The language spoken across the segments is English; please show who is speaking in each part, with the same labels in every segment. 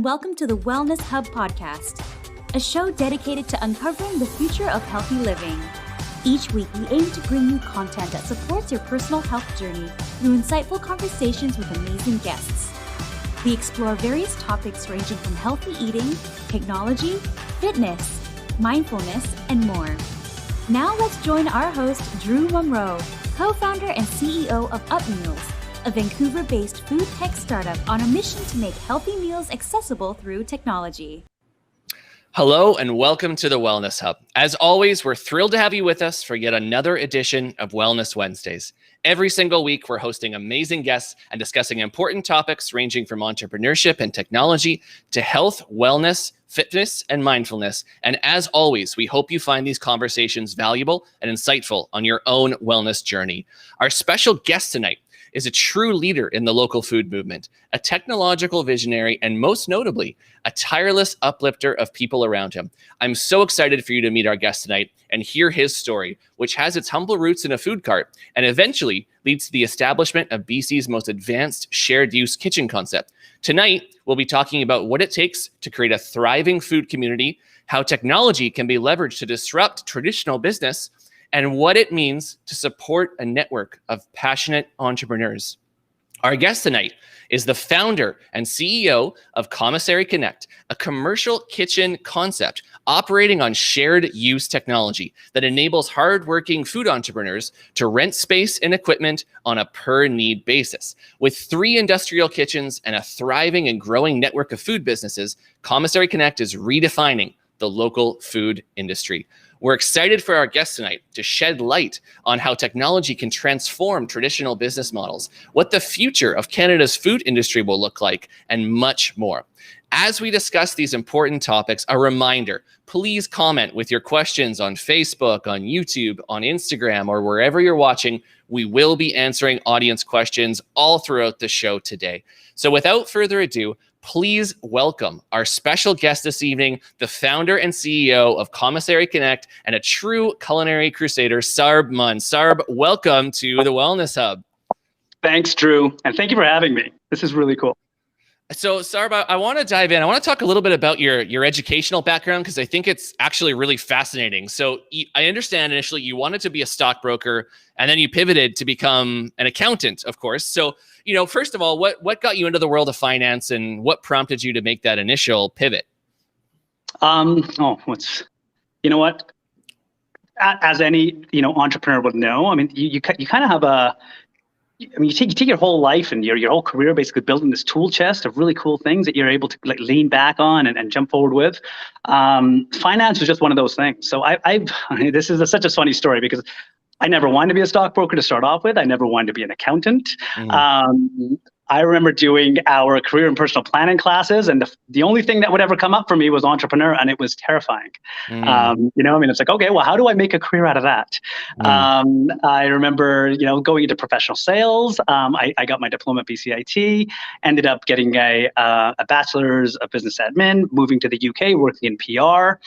Speaker 1: Welcome to the Wellness Hub podcast, a show dedicated to uncovering the future of healthy living. Each week, we aim to bring you content that supports your personal health journey through insightful conversations with amazing guests. We explore various topics ranging from healthy eating, technology, fitness, mindfulness, and more. Now let's join our host, Drew Munro, co-founder and CEO of UpMeals, a Vancouver-based food tech startup on a mission to make healthy meals accessible through technology.
Speaker 2: Hello and welcome to the Wellness Hub. As always, we're thrilled to have you with us for yet another edition of Wellness Wednesdays. Every single week, we're hosting amazing guests and discussing important topics ranging from entrepreneurship and technology to health, wellness, fitness, and mindfulness. And as always, we hope you find these conversations valuable and insightful on your own wellness journey. Our special guest tonight is a true leader in the local food movement, a technological visionary, and most notably, a tireless uplifter of people around him. I'm so excited for you to meet our guest tonight and hear his story, which has its humble roots in a food cart and eventually leads to the establishment of BC's most advanced shared use kitchen concept. Tonight, we'll be talking about what it takes to create a thriving food community, how technology can be leveraged to disrupt traditional business, and what it means to support a network of passionate entrepreneurs. Our guest tonight is the founder and CEO of Commissary Connect, a commercial kitchen concept operating on shared use technology that enables hardworking food entrepreneurs to rent space and equipment on a per need basis. With 3 industrial kitchens and a thriving and growing network of food businesses, Commissary Connect is redefining the local food industry. We're excited for our guest tonight to shed light on how technology can transform traditional business models, what the future of Canada's food industry will look like, and much more. As we discuss these important topics, a reminder, please comment with your questions on Facebook, on YouTube, on Instagram, or wherever you're watching. We will be answering audience questions all throughout the show today. So without further ado, please welcome our special guest this evening, the founder and CEO of Commissary Connect and a true culinary crusader, Sarb Mund. Sarb, welcome to the Wellness Hub.
Speaker 3: Thanks, Drew. And thank you for having me. This is really cool.
Speaker 2: So, Sarb, I want to dive in. I want to talk a little bit about your educational background because I think it's actually really fascinating. So I understand initially you wanted to be a stockbroker and then you pivoted to become an accountant, of course. So, first of all, what got you into the world of finance and what prompted you to make that initial pivot?
Speaker 3: You know what? As any, entrepreneur would know, I mean, you kind of have you take your whole life and your whole career basically building this tool chest of really cool things that you're able to lean back on and jump forward with. Finance was just one of those things. So this is such a funny story because I never wanted to be a stockbroker to start off with. I never wanted to be an accountant. I remember doing our career and personal planning classes, and the only thing that would ever come up for me was entrepreneur, and it was terrifying. It's like, okay, well, how do I make a career out of that? I remember, going into professional sales. I got my diploma at BCIT, ended up getting a bachelor's of business admin, moving to the UK, working in PR.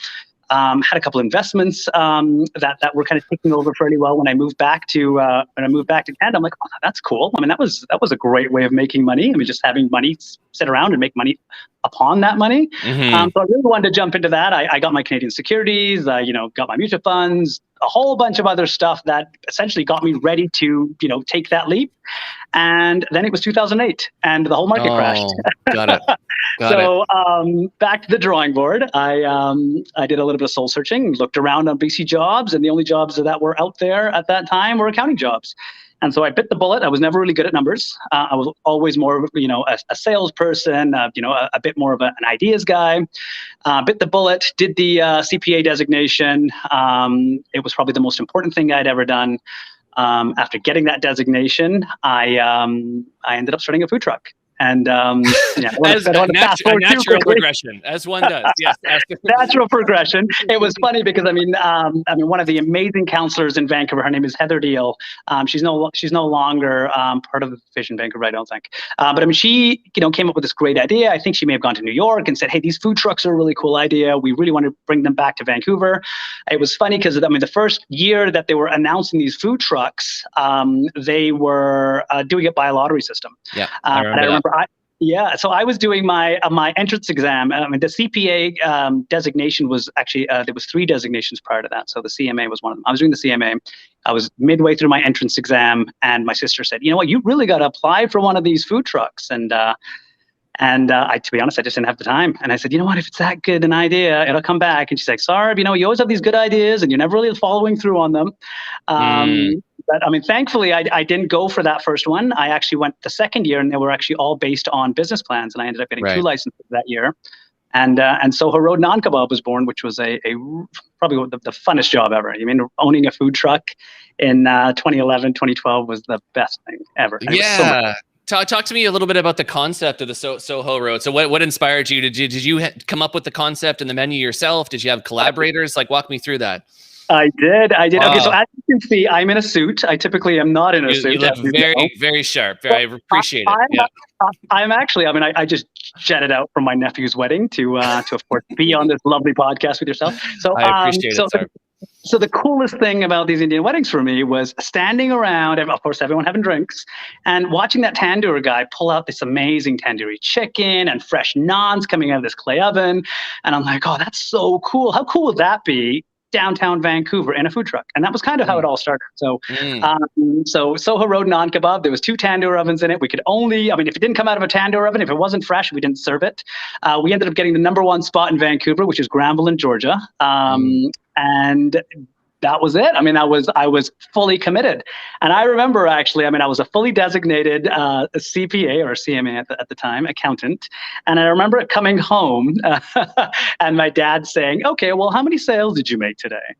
Speaker 3: Had a couple investments that were kind of taking over fairly well when I moved back to Canada. I'm like, oh, that's cool. I mean, that was a great way of making money. I mean, just having money sit around and make money upon that money. So I really wanted to jump into that. I got my Canadian securities, got my mutual funds, a whole bunch of other stuff that essentially got me ready to, take that leap. And then it was 2008 and the whole market crashed.
Speaker 2: Got it.
Speaker 3: So back to the drawing board. I did a little bit of soul searching, looked around on BC jobs, and the only jobs that were out there at that time were accounting jobs. And so I bit the bullet. I was never really good at numbers. I was always more, a salesperson, a bit more of an ideas guy. Bit the bullet, did the CPA designation. It was probably the most important thing I'd ever done. After getting that designation, I ended up starting a food truck. And a
Speaker 2: natural progression, as one does. Yes,
Speaker 3: natural progression. It was funny because one of the amazing counselors in Vancouver, her name is Heather Deal. She's no longer part of the Vision Vancouver, I don't think. But she came up with this great idea. I think she may have gone to New York and said, "Hey, these food trucks are a really cool idea. We really want to bring them back to Vancouver." It was funny because the first year that they were announcing these food trucks, they were doing it by a lottery system.
Speaker 2: Yeah,
Speaker 3: I remember. Yeah, so I was doing my entrance exam. I mean, the CPA designation was actually there was 3 designations prior to that. So the CMA was one of them. I was doing the CMA. I was midway through my entrance exam, and my sister said, "You know what? You really got to apply for one of these food trucks." And I, to be honest, I just didn't have the time. And I said, "You know what? If it's that good an idea, it'll come back." And she's like, "Sarb, you always have these good ideas, and you're never really following through on them." But I mean, thankfully, I didn't go for that first one. I actually went the second year, and they were actually all based on business plans. And I ended up getting 2 licenses that year. And Soho Road Non-Kebab was born, which was a probably the funnest job ever. I mean, owning a food truck in 2011, 2012 was the best thing ever. And
Speaker 2: yeah. Talk to me a little bit about the concept of the Soho Road. So what inspired you? Did you come up with the concept and the menu yourself? Did you have collaborators? Like, walk me through that.
Speaker 3: I did.
Speaker 2: Wow.
Speaker 3: Okay, so as you can see, I'm in a suit. I typically am not in a suit.
Speaker 2: You look very sharp. I appreciate it.
Speaker 3: I'm actually, I just jetted out from my nephew's wedding to of course, be on this lovely podcast with yourself. So
Speaker 2: I appreciate it, sir.
Speaker 3: So the coolest thing about these Indian weddings for me was standing around, of course, everyone having drinks, and watching that tandoor guy pull out this amazing tandoori chicken and fresh naans coming out of this clay oven. And I'm like, oh, that's so cool. How cool would that be? Downtown Vancouver in a food truck. And that was kind of how it all started. So so Soho Road Non-Kebab, there was 2 tandoor ovens in it. We could only, if it didn't come out of a tandoor oven, if it wasn't fresh, we didn't serve it. We ended up getting the #1 spot in Vancouver, which is Granville in Georgia. And that was it. I was fully committed. And I remember actually, I was a fully designated CPA or CMA at the time, accountant. And I remember coming home and my dad saying, "Okay, well, how many sales did you make today?"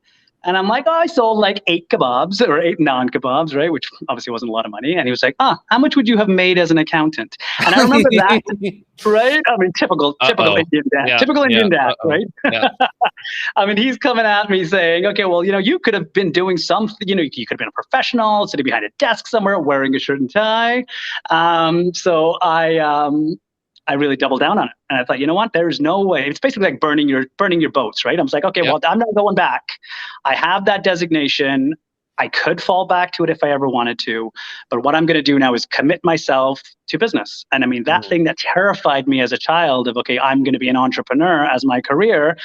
Speaker 3: And I'm like, "Oh, I sold like 8 kebabs or 8 non-kebabs, right?" Which obviously wasn't a lot of money. And he was like, "How much would you have made as an accountant?" And I remember that, right? Typical Indian dad, Indian dad, right? Yeah. He's coming at me saying, "Okay, well, you could have been doing something, you could have been a professional, sitting behind a desk somewhere, wearing a shirt and tie." So I really doubled down on it. And I thought, you know what? There's no way. It's basically like burning your boats, right? I was like, okay, well, I'm not going back. I have that designation. I could fall back to it if I ever wanted to. But what I'm going to do now is commit myself to business. And that thing that terrified me as a child of, okay, I'm going to be an entrepreneur as my career,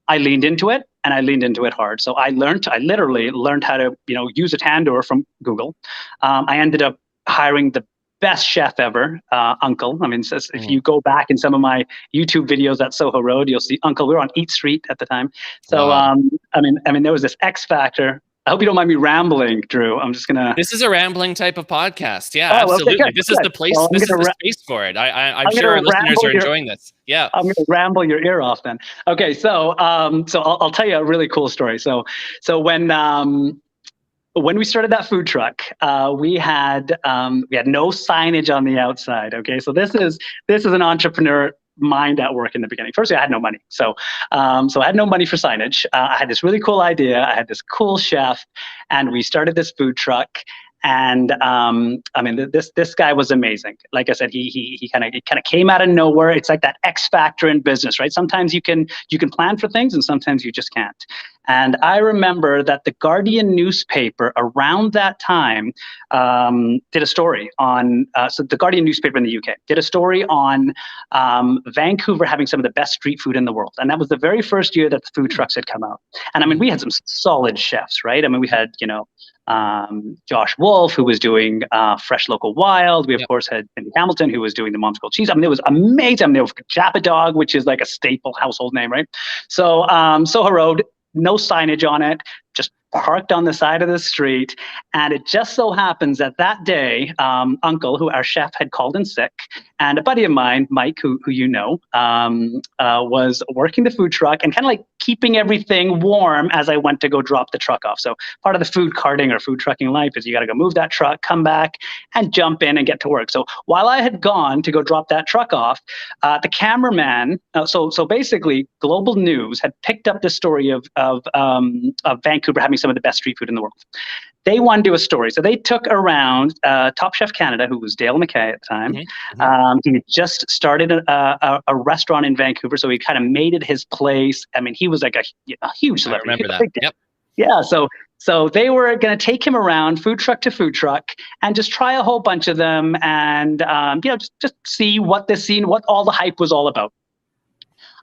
Speaker 3: I leaned into it, and I leaned into it hard. So I literally learned how to, use a tandoor from Google. I ended up hiring the best chef ever, Uncle. If you go back in some of my YouTube videos at Soho Road, you'll see Uncle. We were on Eat Street at the time. So, wow. There was this X factor. I hope you don't mind me rambling, Drew. I'm just gonna.
Speaker 2: This is a rambling type of podcast. Yeah, absolutely. Okay, this is the place. Well, this is the space for it. I'm sure our listeners are enjoying this. Yeah. I'm gonna
Speaker 3: ramble your ear off then. Okay, so I'll tell you a really cool story. So when we started that food truck, we had no signage on the outside. Okay, so this is an entrepreneur mind at work in the beginning. Firstly, I had no money, so I had no money for signage. I had this really cool idea. I had this cool chef, and we started this food truck. And this guy was amazing. Like I said, he kind of came out of nowhere. It's like that X factor in business, right? Sometimes you can plan for things, and sometimes you just can't. And I remember that the Guardian newspaper around that time did a story on. So the Guardian newspaper in the UK did a story on Vancouver having some of the best street food in the world, and that was the very first year that the food trucks had come out. And we had some solid chefs, right? We had Josh Wolf, who was doing Fresh Local Wild. We of course had Cindy Hamilton, who was doing the Mom's Grilled Cheese. It was amazing. There was Japa Dog, which is like a staple household name, right? So Soho Road, no signage on it, just parked on the side of the street. And it just so happens that day, Uncle, who our chef, had called in sick, and a buddy of mine, Mike, who was working the food truck and kind of like keeping everything warm as I went to go drop the truck off. So part of the food carting or food trucking life is you got to go move that truck, come back, and jump in and get to work. So while I had gone to go drop that truck off, the cameraman, so basically Global News had picked up the story of Vancouver having some of the best street food in the world. They wanted to do a story. So they took around Top Chef Canada, who was Dale McKay at the time. He had just started a restaurant in Vancouver, so he kind of made it his place. He was like a huge celebrity.
Speaker 2: I remember that.
Speaker 3: Yep. Yeah. So So they were going to take him around food truck to food truck and just try a whole bunch of them and, just see what all the hype was all about.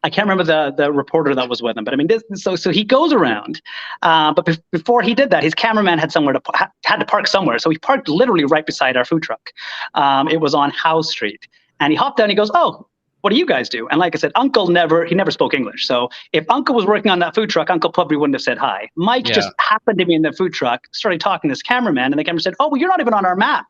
Speaker 3: I can't remember the reporter that was with him, but I mean, so he goes around, but before he did that, his cameraman had to park somewhere. So he parked literally right beside our food truck. It was on Howe Street, and he hopped down. And he goes, "Oh, what do you guys do?" And like I said, Uncle never spoke English. So if Uncle was working on that food truck, Uncle probably wouldn't have said hi. Mike just happened to be in the food truck, started talking to this cameraman, and the cameraman said, "Oh, well, you're not even on our map."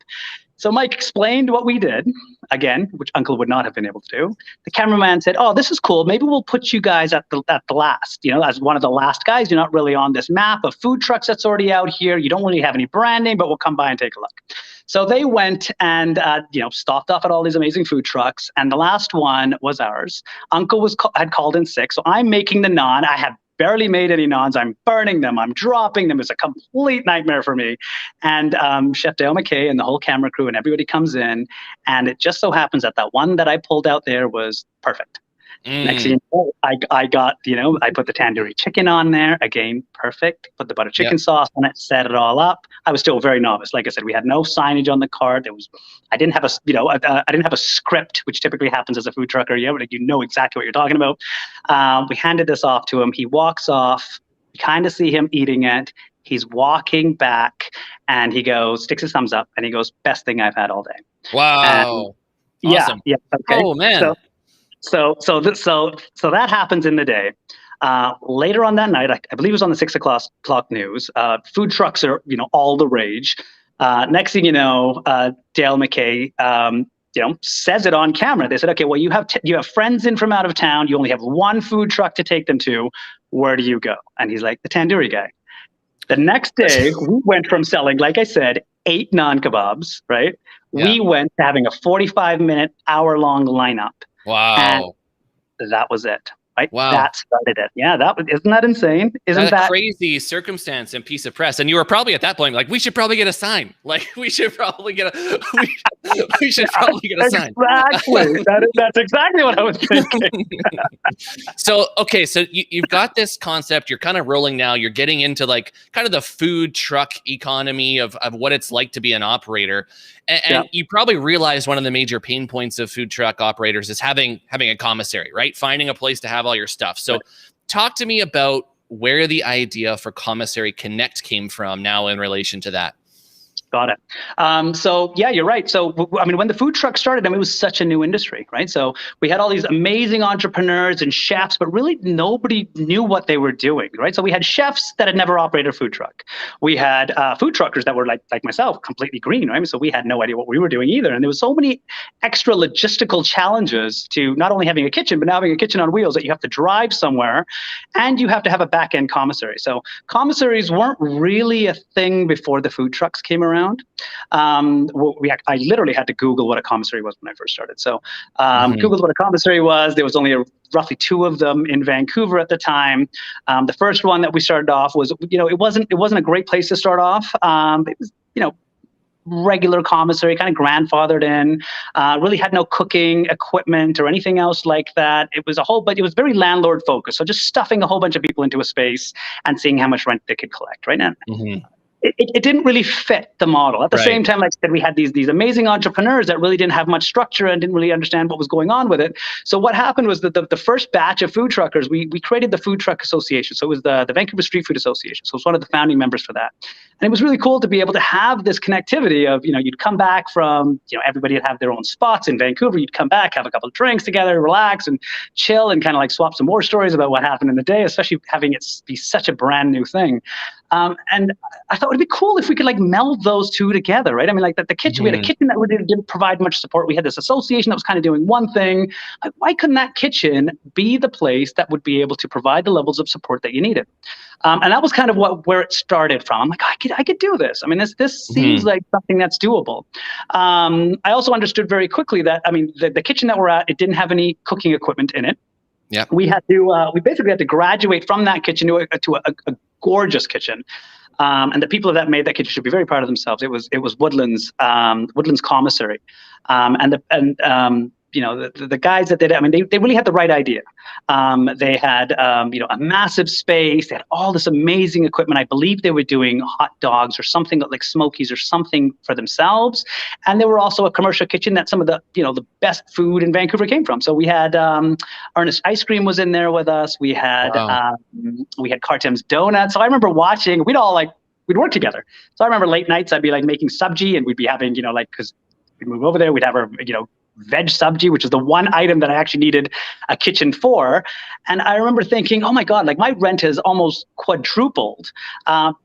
Speaker 3: So Mike explained what we did, again, which Uncle would not have been able to do. The cameraman said, "Oh, this is cool. Maybe we'll put you guys at the last, as one of the last guys. You're not really on this map of food trucks that's already out here. You don't really have any branding, but we'll come by and take a look." So they went and, stopped off at all these amazing food trucks. And the last one was ours. Uncle had called in sick. So I'm making the naan. I have barely made any naans. I'm burning them. I'm dropping them. It's a complete nightmare for me. And Chef Dale McKay and the whole camera crew and everybody comes in. And it just so happens that one that I pulled out there was perfect. Next thing you know, I got, I put the tandoori chicken on there. Again, perfect. Put the butter chicken sauce on it, set it all up. I was still very novice. Like I said, we had no signage on the cart. I didn't have I didn't have a script, which typically happens as a food trucker. You know exactly what you're talking about. We handed this off to him. He walks off. You kind of see him eating it. He's walking back and he sticks his thumbs up and he goes, "Best thing I've had all day."
Speaker 2: Wow. Awesome.
Speaker 3: Yeah. Okay.
Speaker 2: Oh man.
Speaker 3: So that happens in the day. Later on that night, I believe it was on the 6 o'clock news. Food trucks are, all the rage. Next thing you know, Dale McKay, says it on camera. They said, "Okay, well, you have friends in from out of town. You only have one food truck to take them to. Where do you go?" And he's like, "The tandoori guy." The next day, we went from selling, like I said, 8 naan kebabs, right? Yeah. We went to having a 45-minute, hour-long lineup.
Speaker 2: Wow.
Speaker 3: And that was it. Right?
Speaker 2: Wow.
Speaker 3: That started it. Yeah, isn't that insane? Isn't that
Speaker 2: crazy circumstance and piece of press? And you were probably at that point like, we should probably get a sign. Like, we should probably get a sign.
Speaker 3: Exactly. That's exactly what I was thinking.
Speaker 2: So you've got this concept. You're kind of rolling now. You're getting into like kind of the food truck economy of what it's like to be an operator. And you probably realize one of the major pain points of food truck operators is having a commissary, right? Finding a place to have all your stuff. So talk to me about where the idea for Commissary Connect came from now in relation to that.
Speaker 3: Got it. So yeah, you're right. So I mean, when the food truck started, it was such a new industry, right? So we had all these amazing entrepreneurs and chefs, but really nobody knew what they were doing, right? So we had chefs that had never operated a food truck. We had food truckers that were like myself, completely green, right? So we had no idea what we were doing either. And there was so many extra logistical challenges to not only having a kitchen, but now having a kitchen on wheels that you have to drive somewhere, and you have to have a back-end commissary. So commissaries weren't really a thing before the food trucks came around. I literally had to Google what a commissary was when I first started. So Googled what a commissary was. There was only roughly 2 of them in Vancouver at the time. The first one that we started off was, it wasn't a great place to start off. It was, regular commissary, kind of grandfathered in, really had no cooking equipment or anything else like that. It was it was very landlord focused. So just stuffing a whole bunch of people into a space and seeing how much rent they could collect, right? Now, it didn't really fit the model. At the same time, like I said, we had these amazing entrepreneurs that really didn't have much structure and didn't really understand what was going on with it. So what happened was that the first batch of food truckers, we created the Food Truck Association. So it was the Vancouver Street Food Association. So it was one of the founding members for that. And it was really cool to be able to have this connectivity of, you'd come back from, everybody would have their own spots in Vancouver. You'd come back, have a couple of drinks together, relax and chill and kind of like swap some more stories about what happened in the day, especially having it be such a brand new thing. And I thought it would be cool if we could like meld those two together, right? I mean, like the kitchen, we had a kitchen that really didn't provide much support. We had this association that was kind of doing one thing. Like, why couldn't that kitchen be the place that would be able to provide the levels of support that you needed? And that was kind of where it started from. I'm like, I could do this. I mean, this seems like something that's doable. I also understood very quickly that, I mean, the kitchen that we're at, it didn't have any cooking equipment in it.
Speaker 2: Yeah,
Speaker 3: we basically had to graduate from that kitchen to a gorgeous kitchen, and the people that made that kitchen should be very proud of themselves. It was Woodlands Commissary, and the guys that did it, I mean, they really had the right idea. They had, a massive space. They had all this amazing equipment. I believe they were doing hot dogs or something like Smokies or something for themselves. And they were also a commercial kitchen that some of the best food in Vancouver came from. So we had Ernest Ice Cream was in there with us. We had Cartem's Donuts. So I remember watching. We'd work together. So I remember late nights I'd be like making sabji, and we'd be having because we'd move over there, we'd have our veg sabji, which is the one item that I actually needed a kitchen for. And I remember thinking, oh my God, like my rent has almost quadrupled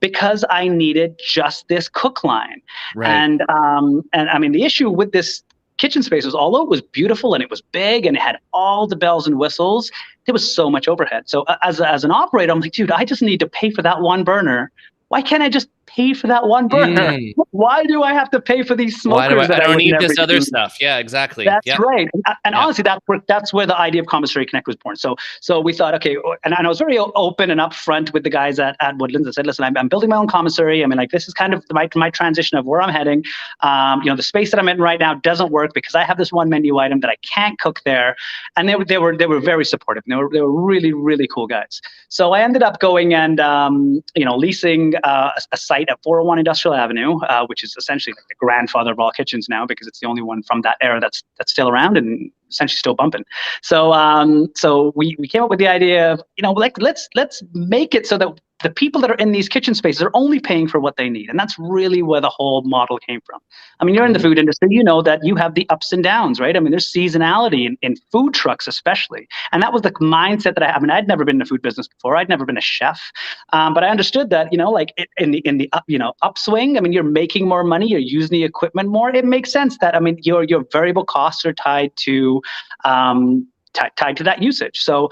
Speaker 3: because I needed just this cook line. Right. And I mean, the issue with this kitchen space was, although it was beautiful and it was big and it had all the bells and whistles, there was so much overhead. So as an operator, I'm like, dude, I just need to pay for that one burner. Why can't I just pay for that one burner? Why do I have to pay for these smokers?
Speaker 2: I don't need this other stuff. Yeah, exactly.
Speaker 3: That's right. And honestly, that's where the idea of Commissary Connect was born. So we thought, okay, and I was very open and upfront with the guys at Woodlands. I said, listen, I'm building my own commissary. I mean, like, this is kind of my transition of where I'm heading. The space that I'm in right now doesn't work because I have this one menu item that I can't cook there. And they were very supportive. They were really, really cool guys. So I ended up going and leasing a site at 401 Industrial Avenue, which is essentially like the grandfather of all kitchens now, because it's the only one from that era that's still around and essentially still bumping. So we came up with the idea of, let's make it so that the people that are in these kitchen spaces are only paying for what they need. And that's really where the whole model came from. I mean, you're in the food industry, you know that you have the ups and downs, right? I mean, there's seasonality in food trucks especially. And that was the mindset that I mean, I'd never been in the food business before. I'd never been a chef. But I understood that, in the upswing, I mean, you're making more money, you're using the equipment more. It makes sense that, I mean, your variable costs are tied to that usage. So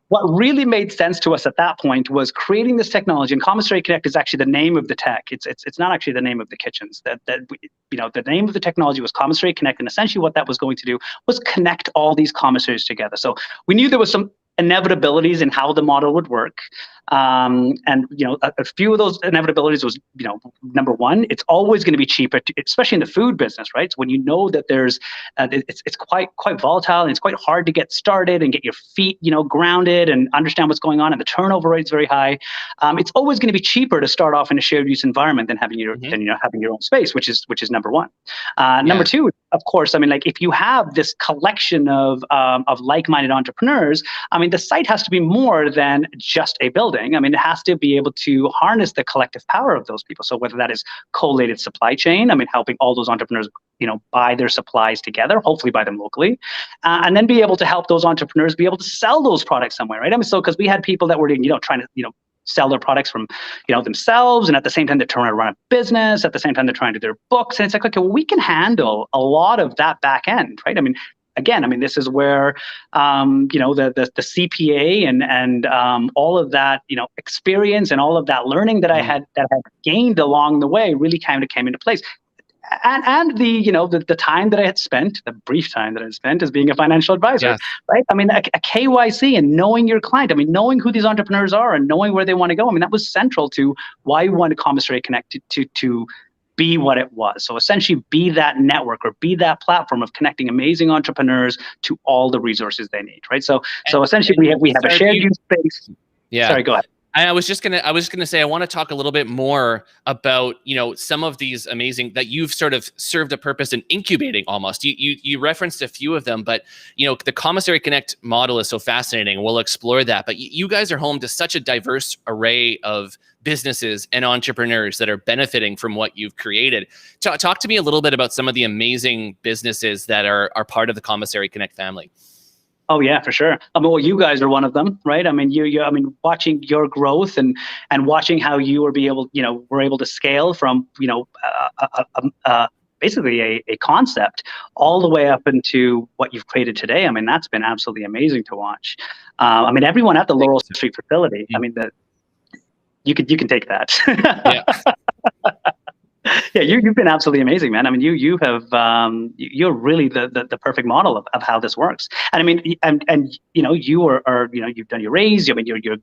Speaker 3: what really made sense to us at that point was creating this technology. And Commissary Connect is actually the name of the tech. It's not actually the name of the kitchens. The name of the technology was Commissary Connect, and essentially what that was going to do was connect all these commissaries together. So we knew there was some inevitabilities in how the model would work. And a few of those inevitabilities was, number one, it's always going to be cheaper, especially in the food business, right? So when you know that there's, it's quite volatile and it's quite hard to get started and get your feet, grounded and understand what's going on, and the turnover rate is very high. It's always going to be cheaper to start off in a shared use environment than having your having your own space, which is number one. Number two, of course, I mean, like, if you have this collection of like-minded entrepreneurs, I mean, the site has to be more than just a building. I mean, it has to be able to harness the collective power of those people. So whether that is collated supply chain, I mean, helping all those entrepreneurs, buy their supplies together, hopefully buy them locally, and then be able to help those entrepreneurs be able to sell those products somewhere, right? I mean, so because we had people that were, trying to, sell their products from, themselves, and at the same time they're trying to run a business. At the same time they're trying to do their books, and it's like, okay, well, we can handle a lot of that back end, right? I mean, again, I mean, this is where, the CPA and all of that, experience and all of that learning that I had gained along the way really kind of came into place. And the time that I had spent, the brief time that I had spent as being a financial advisor, right? I mean, a KYC and knowing your client, I mean, knowing who these entrepreneurs are and knowing where they want to go. I mean, that was central to why we wanted Commissary Connect to be what it was. So essentially be that network or be that platform of connecting amazing entrepreneurs to all the resources they need, right? So essentially we have a shared use space. Yeah. Sorry, go ahead.
Speaker 2: I was just gonna say, I want to talk a little bit more about, some of these amazing that you've sort of served a purpose in incubating almost. You referenced a few of them, but the Commissary Connect model is so fascinating. We'll explore that. But you guys are home to such a diverse array of businesses and entrepreneurs that are benefiting from what you've created. Talk to me a little bit about some of the amazing businesses that are part of the Commissary Connect family.
Speaker 3: Oh yeah, for sure. I mean, well, you guys are one of them, right? I mean, I mean, watching your growth and watching how you were able to scale from, basically a concept all the way up into what you've created today. I mean, that's been absolutely amazing to watch. I mean, everyone at the Laurel Street facility, I mean, you can take that. Yeah. Yeah, you've been absolutely amazing, man. I mean, you have you're really the perfect model of how this works. And I mean, and you are you've done your raise. I mean, you're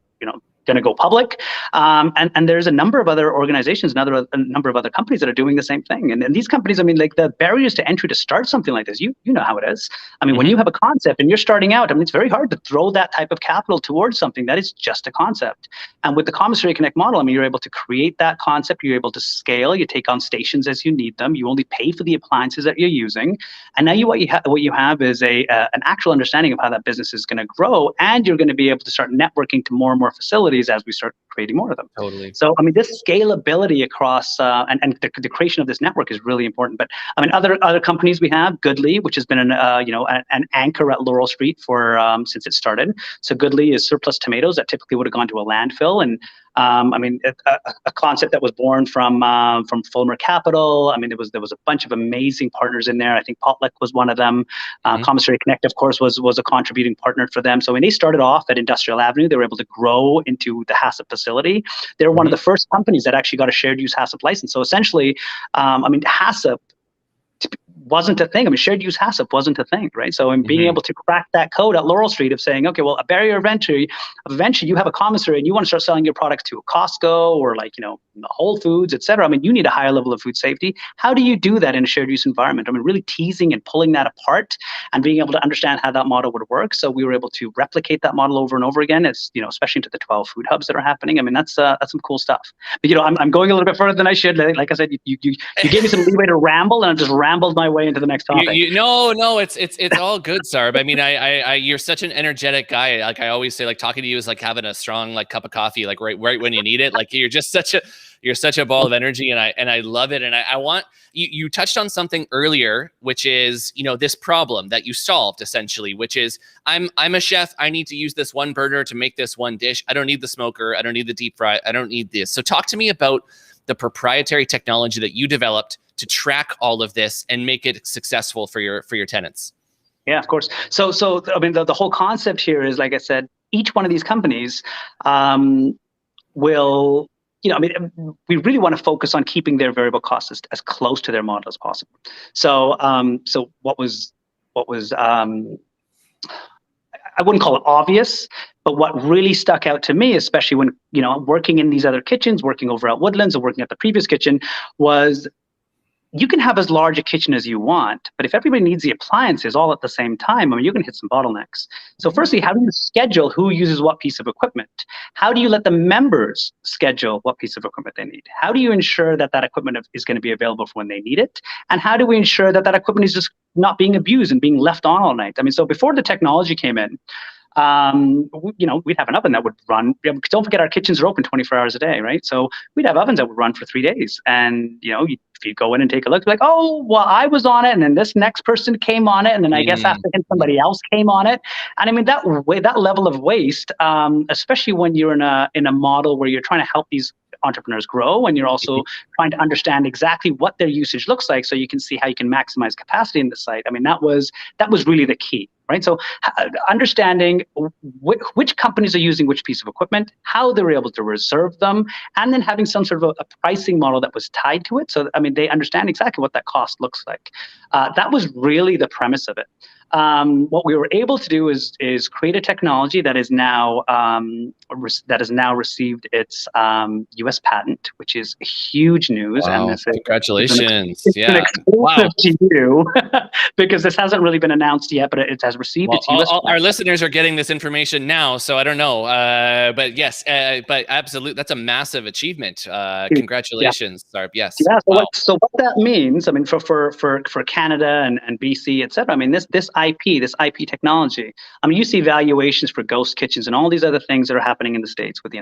Speaker 3: going to go public. And there's a number of other organizations, a number of other companies that are doing the same thing. And these companies, I mean, like the barriers to entry to start something like this, you know how it is. I mean, when you have a concept and you're starting out, I mean, it's very hard to throw that type of capital towards something that is just a concept. And with the Commissary Connect model, I mean, you're able to create that concept, you're able to scale, you take on stations as you need them, you only pay for the appliances that you're using. And now what you have is an actual understanding of how that business is going to grow, and you're going to be able to start networking to more and more facilities as we start creating more of them.
Speaker 2: Totally.
Speaker 3: So, I mean, this scalability across and the creation of this network is really important. But I mean, other companies we have, Goodly, which has been an anchor at Laurel Street for since it started. So Goodly is surplus tomatoes that typically would have gone to a landfill, and I mean, a concept that was born from Fulmer Capital. I mean, there was a bunch of amazing partners in there. I think Potluck was one of them. Commissary Connect, of course, was a contributing partner for them. So when they started off at Industrial Avenue, they were able to grow into the HACCP facility. They were one of the first companies that actually got a shared use HACCP license. So essentially, I mean, HACCP wasn't a thing. I mean, shared use HACCP wasn't a thing, right? So in being able to crack that code at Laurel Street of saying, okay, well, a barrier of entry, eventually you have a commissary and you want to start selling your products to a Costco or like, Whole Foods, et cetera. I mean, you need a higher level of food safety. How do you do that in a shared use environment? I mean, really teasing and pulling that apart and being able to understand how that model would work. So we were able to replicate that model over and over again. It's, especially into the 12 food hubs that are happening. I mean, that's some cool stuff. But, I'm going a little bit further than I should. Like I said, you gave me some leeway to ramble, and I've just rambled my way into the next topic.
Speaker 2: No, it's all good, Sarb. I mean, I you're such an energetic guy. Like I always say, like talking to you is like having a strong like cup of coffee, like right when you need it. Like you're such a ball of energy, and I love it. And I want you touched on something earlier, which is this problem that you solved essentially, which is I'm a chef. I need to use this one burner to make this one dish. I don't need the smoker. I don't need the deep fry. I don't need this. So talk to me about the proprietary technology that you developed to track all of this and make it successful for your tenants.
Speaker 3: Yeah, of course. So I mean, the whole concept here is, like I said, each one of these companies will, I mean, we really want to focus on keeping their variable costs as close to their model as possible. So what was I wouldn't call it obvious, but what really stuck out to me, especially when, working in these other kitchens, working over at Woodlands or working at the previous kitchen, was you can have as large a kitchen as you want, but if everybody needs the appliances all at the same time, I mean, you're going to hit some bottlenecks. So firstly, how do you schedule who uses what piece of equipment? How do you let the members schedule what piece of equipment they need? How do you ensure that equipment is going to be available for when they need it? And how do we ensure that equipment is just not being abused and being left on all night? I mean, so before the technology came in, we'd have an oven that would run. Don't forget, our kitchens are open 24 hours a day, right? So we'd have ovens that would run for 3 days. And, if you go in and take a look, like, oh, well, I was on it, and then this next person came on it, and then I guess after him, somebody else came on it. And I mean, that level of waste, especially when you're in a model where you're trying to help these entrepreneurs grow, and you're also trying to understand exactly what their usage looks like, so you can see how you can maximize capacity in the site. I mean, that was really the key, right? So understanding which companies are using which piece of equipment, how they're able to reserve them, and then having some sort of a pricing model that was tied to it. So, I mean, they understand exactly what that cost looks like. That was really the premise of it. What we were able to do is create a technology that is now received its U.S. patent, which is huge news.
Speaker 2: Wow.
Speaker 3: And
Speaker 2: Congratulations!
Speaker 3: It's an exclusive to you because this hasn't really been announced yet, but it has received its U.S. patent.
Speaker 2: Our listeners are getting this information now, so I don't know, but yes, but absolutely, that's a massive achievement. Congratulations, Sarb. Yes.
Speaker 3: Yeah. So what that means, I mean, for Canada and BC, et cetera. I mean, this IP technology. I mean, you see valuations for ghost kitchens and all these other things that are happening in the States with,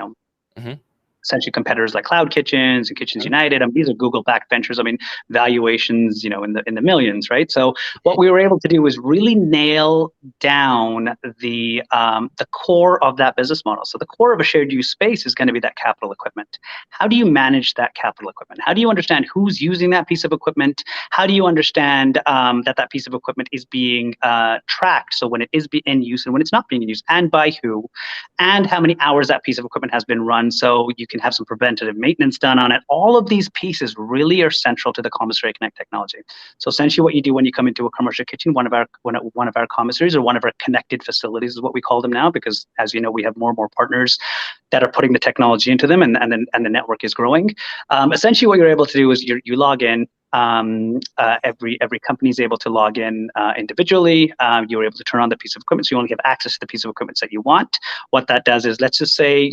Speaker 3: essentially competitors like Cloud Kitchens and Kitchens United. I mean, these are Google-backed ventures. I mean, valuations, in the millions, right? So what we were able to do was really nail down the core of that business model. So the core of a shared use space is going to be that capital equipment. How do you manage that capital equipment? How do you understand who's using that piece of equipment? How do you understand that piece of equipment is being tracked? So when it is in use and when it's not being used, and by who, and how many hours that piece of equipment has been run, so you can have some preventative maintenance done on it. All of these pieces really are central to the Commissary Connect technology. So essentially what you do when you come into a commercial kitchen, one of our commissaries, or one of our connected facilities is what we call them now, because as you know, we have more and more partners that are putting the technology into them, and the network is growing. Essentially what you're able to do is you log in. Every company is able to log in individually. You're able to turn on the piece of equipment, so you only have access to the piece of equipment that you want. What that does is, let's just say,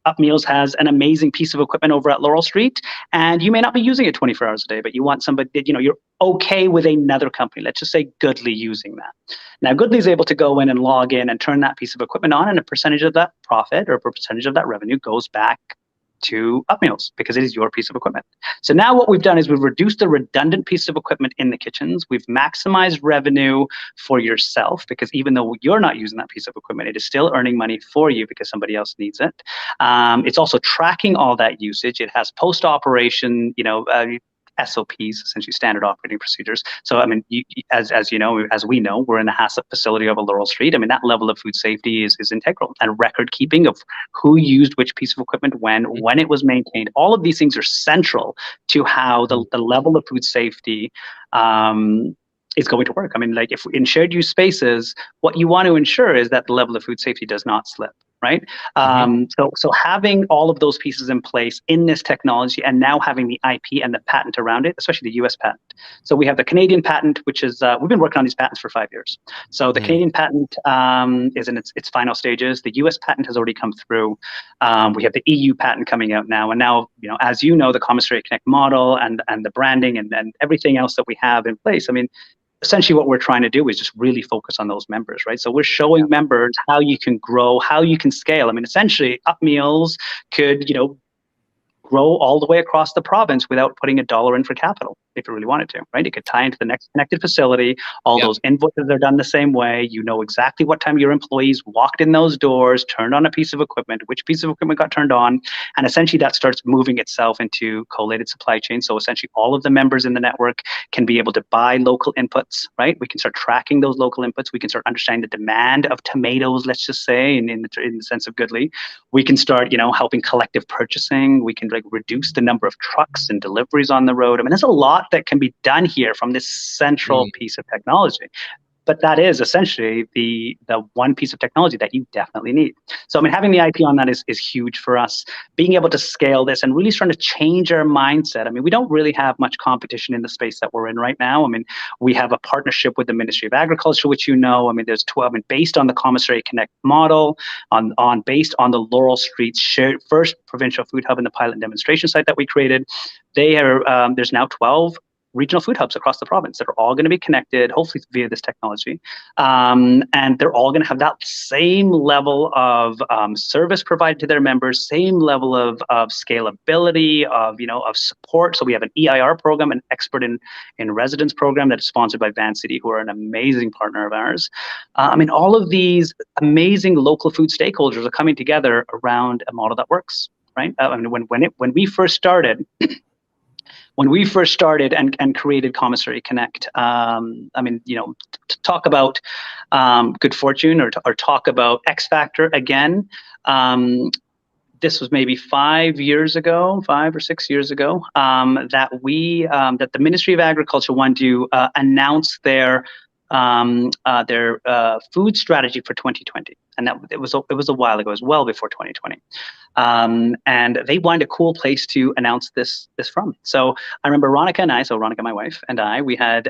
Speaker 3: UpMeals has an amazing piece of equipment over at Laurel Street, and you may not be using it 24 hours a day, but you want somebody that, you're okay with another company. Let's just say Goodly using that. Now, Goodly is able to go in and log in and turn that piece of equipment on, and a percentage of that profit or a percentage of that revenue goes back to UpMeals because it is your piece of equipment. So now what we've done is we've reduced the redundant piece of equipment in the kitchens. We've maximized revenue for yourself, because even though you're not using that piece of equipment, it is still earning money for you because somebody else needs it. It's also tracking all that usage. It has post-operation, SOPs, essentially standard operating procedures. So, as you know, as we know, we're in a HACCP facility over Laurel Street. That level of food safety is integral, and record keeping of who used which piece of equipment when it was maintained. All of these things are central to how the level of food safety is going to work. If in shared use spaces, what you want to ensure is that the level of food safety does not slip. Right. So having all of those pieces in place in this technology, and now having the IP and the patent around it, especially the US patent. So we have the Canadian patent, which is, we've been working on these patents for 5 years. So the Canadian patent is in its final stages. The US patent has already come through. We have the EU patent coming out now. And now, as you know, the Commissary Connect model and the branding and everything else that we have in place. Essentially what we're trying to do is just really focus on those members, right? So we're showing members how you can grow, how you can scale. Essentially UpMeals could, grow all the way across the province without putting $1 in for capital, if it really wanted to, right? It could tie into the next connected facility. All those invoices are done the same way. You know exactly what time your employees walked in those doors, turned on a piece of equipment, which piece of equipment got turned on. And essentially that starts moving itself into collated supply chain. So essentially all of the members in the network can be able to buy local inputs, right? We can start tracking those local inputs. We can start understanding the demand of tomatoes, let's just say, in the sense of Goodly. We can start, helping collective purchasing. We can reduce the number of trucks and deliveries on the road. There's a lot that can be done here from this central piece of technology. But that is essentially the one piece of technology that you definitely need. So having the IP on that is huge for us. Being able to scale this and really starting to change our mindset. We don't really have much competition in the space that we're in right now. We have a partnership with the Ministry of Agriculture, which there's 12, based on the Commissary Connect model, based on the Laurel Street first provincial food hub and the pilot and demonstration site that we created. There's now 12 regional food hubs across the province that are all going to be connected, hopefully via this technology. And they're all going to have that same level of service provided to their members, same level of scalability, of support. So we have an EIR program, an expert in residence program that is sponsored by Van City, who are an amazing partner of ours. All of these amazing local food stakeholders are coming together around a model that works, right? When we first started, and created Commissary Connect, to talk about good fortune or talk about X Factor again, this was maybe 5 or 6 years ago, that the Ministry of Agriculture wanted to announce their food strategy for 2020. And it was a while ago. It was well before 2020. And they wanted a cool place to announce this from. So I remember Ronica, my wife, and I, we had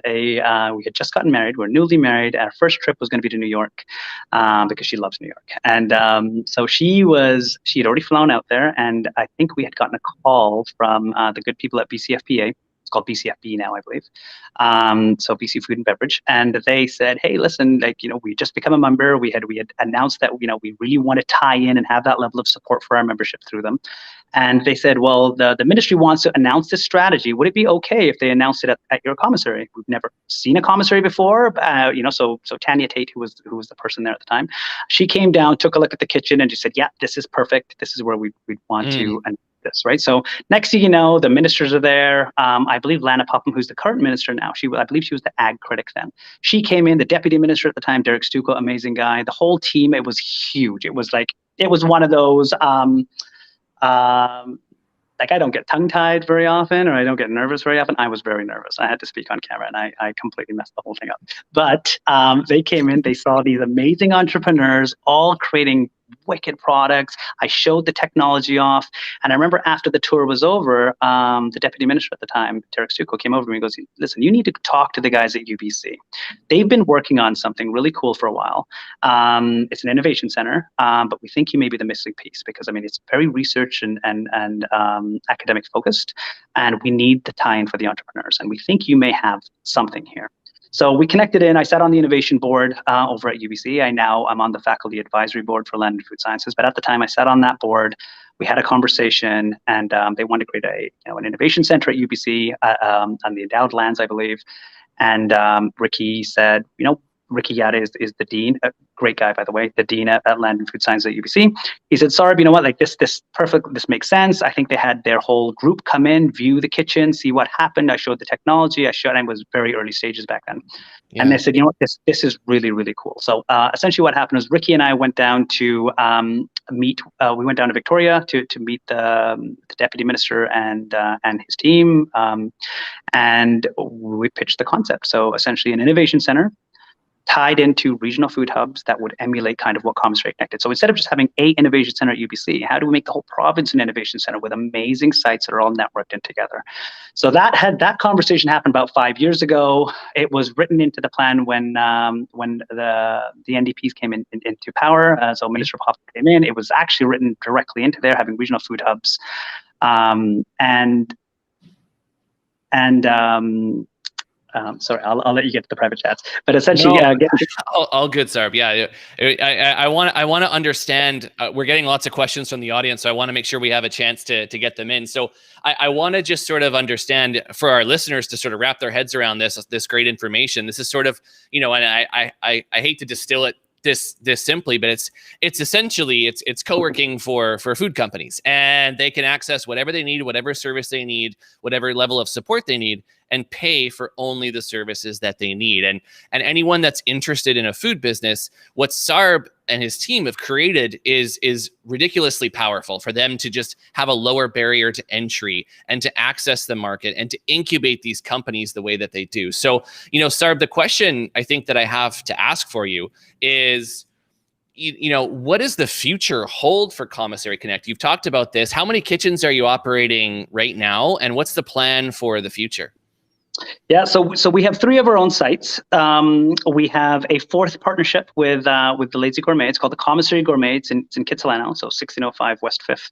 Speaker 3: just gotten married. We were newly married. Our first trip was going to be to New York because she loves New York. And so she had already flown out there. And I think we had gotten a call from the good people at BCFPA. It's called BCFB now, I believe. So BC Food and Beverage. And they said, hey, listen, we just become a member. We had announced that, we really want to tie in and have that level of support for our membership through them. And they said, well, the ministry wants to announce this strategy. Would it be okay if they announced it at your commissary? We've never seen a commissary before. So Tanya Tate, who was the person there at the time, she came down, took a look at the kitchen, and just said, yeah, this is perfect. This is where we'd want to this, right? So next thing you know, the ministers are there. I believe Lana Popham, who's the current minister now, I believe she was the ag critic then. She came in, the deputy minister at the time, Derek Stucco, amazing guy. The whole team, it was huge. It was one of those Like I don't get tongue-tied very often, or I don't get nervous very often. I was very nervous. I had to speak on camera, and I completely messed the whole thing up. But they came in, they saw these amazing entrepreneurs all creating wicked products. I showed the technology off, and I remember after the tour was over, the deputy minister at the time, Derek Suko, came over to me and goes, "Listen, you need to talk to the guys at UBC. They've been working on something really cool for a while. It's an innovation center, but we think you may be the missing piece because I mean it's very research and academic focused, and we need the tie-in for the entrepreneurs, and we think you may have something here." So we connected in. I sat on the innovation board over at UBC. I'm on the faculty advisory board for land and food sciences. But at the time, I sat on that board. We had a conversation, and they wanted to create an innovation center at UBC on the endowed lands, I believe. And Ricky said, Ricky Yada is the dean, a great guy, by the way, the dean at Land and Food Science at UBC. He said, "Sarb, you know what, like this makes sense." I think they had their whole group come in, view the kitchen, see what happened. I showed the technology. I was very early stages back then. Yeah. And they said, "You know what, this is really, really cool." So essentially what happened was Ricky and I went down to meet, we went down to Victoria to meet the deputy minister and his team. And we pitched the concept. So essentially an innovation center tied into regional food hubs that would emulate kind of what Commissary connected. So instead of just having a innovation center at UBC, how do we make the whole province an innovation center with amazing sites that are all networked in together? So that conversation happened about 5 years ago. It was written into the plan when the NDPs came into power. So Minister Hoffman came in. It was actually written directly into there, having regional food hubs, sorry, I'll let you get to the private chats, but essentially,
Speaker 2: all good, Sarb. Yeah, I want to understand. We're getting lots of questions from the audience, so I want to make sure we have a chance to get them in. So I want to just sort of understand for our listeners to sort of wrap their heads around this great information. This is sort of, and I hate to distill it this simply, but it's essentially it's co-working for food companies, and they can access whatever they need, whatever service they need, whatever level of support they need, and pay for only the services that they need. And anyone that's interested in a food business, what Sarb and his team have created is ridiculously powerful for them to just have a lower barrier to entry and to access the market and to incubate these companies the way that they do. So, Sarb, the question I think that I have to ask for you is, what does the future hold for Commissary Connect? You've talked about this. How many kitchens are you operating right now, and what's the plan for the future?
Speaker 3: Yeah, so we have 3 of our own sites. We have a 4th partnership with the Lazy Gourmet. It's called the Commissary Gourmet. It's in Kitsilano, so 1605 West 5th.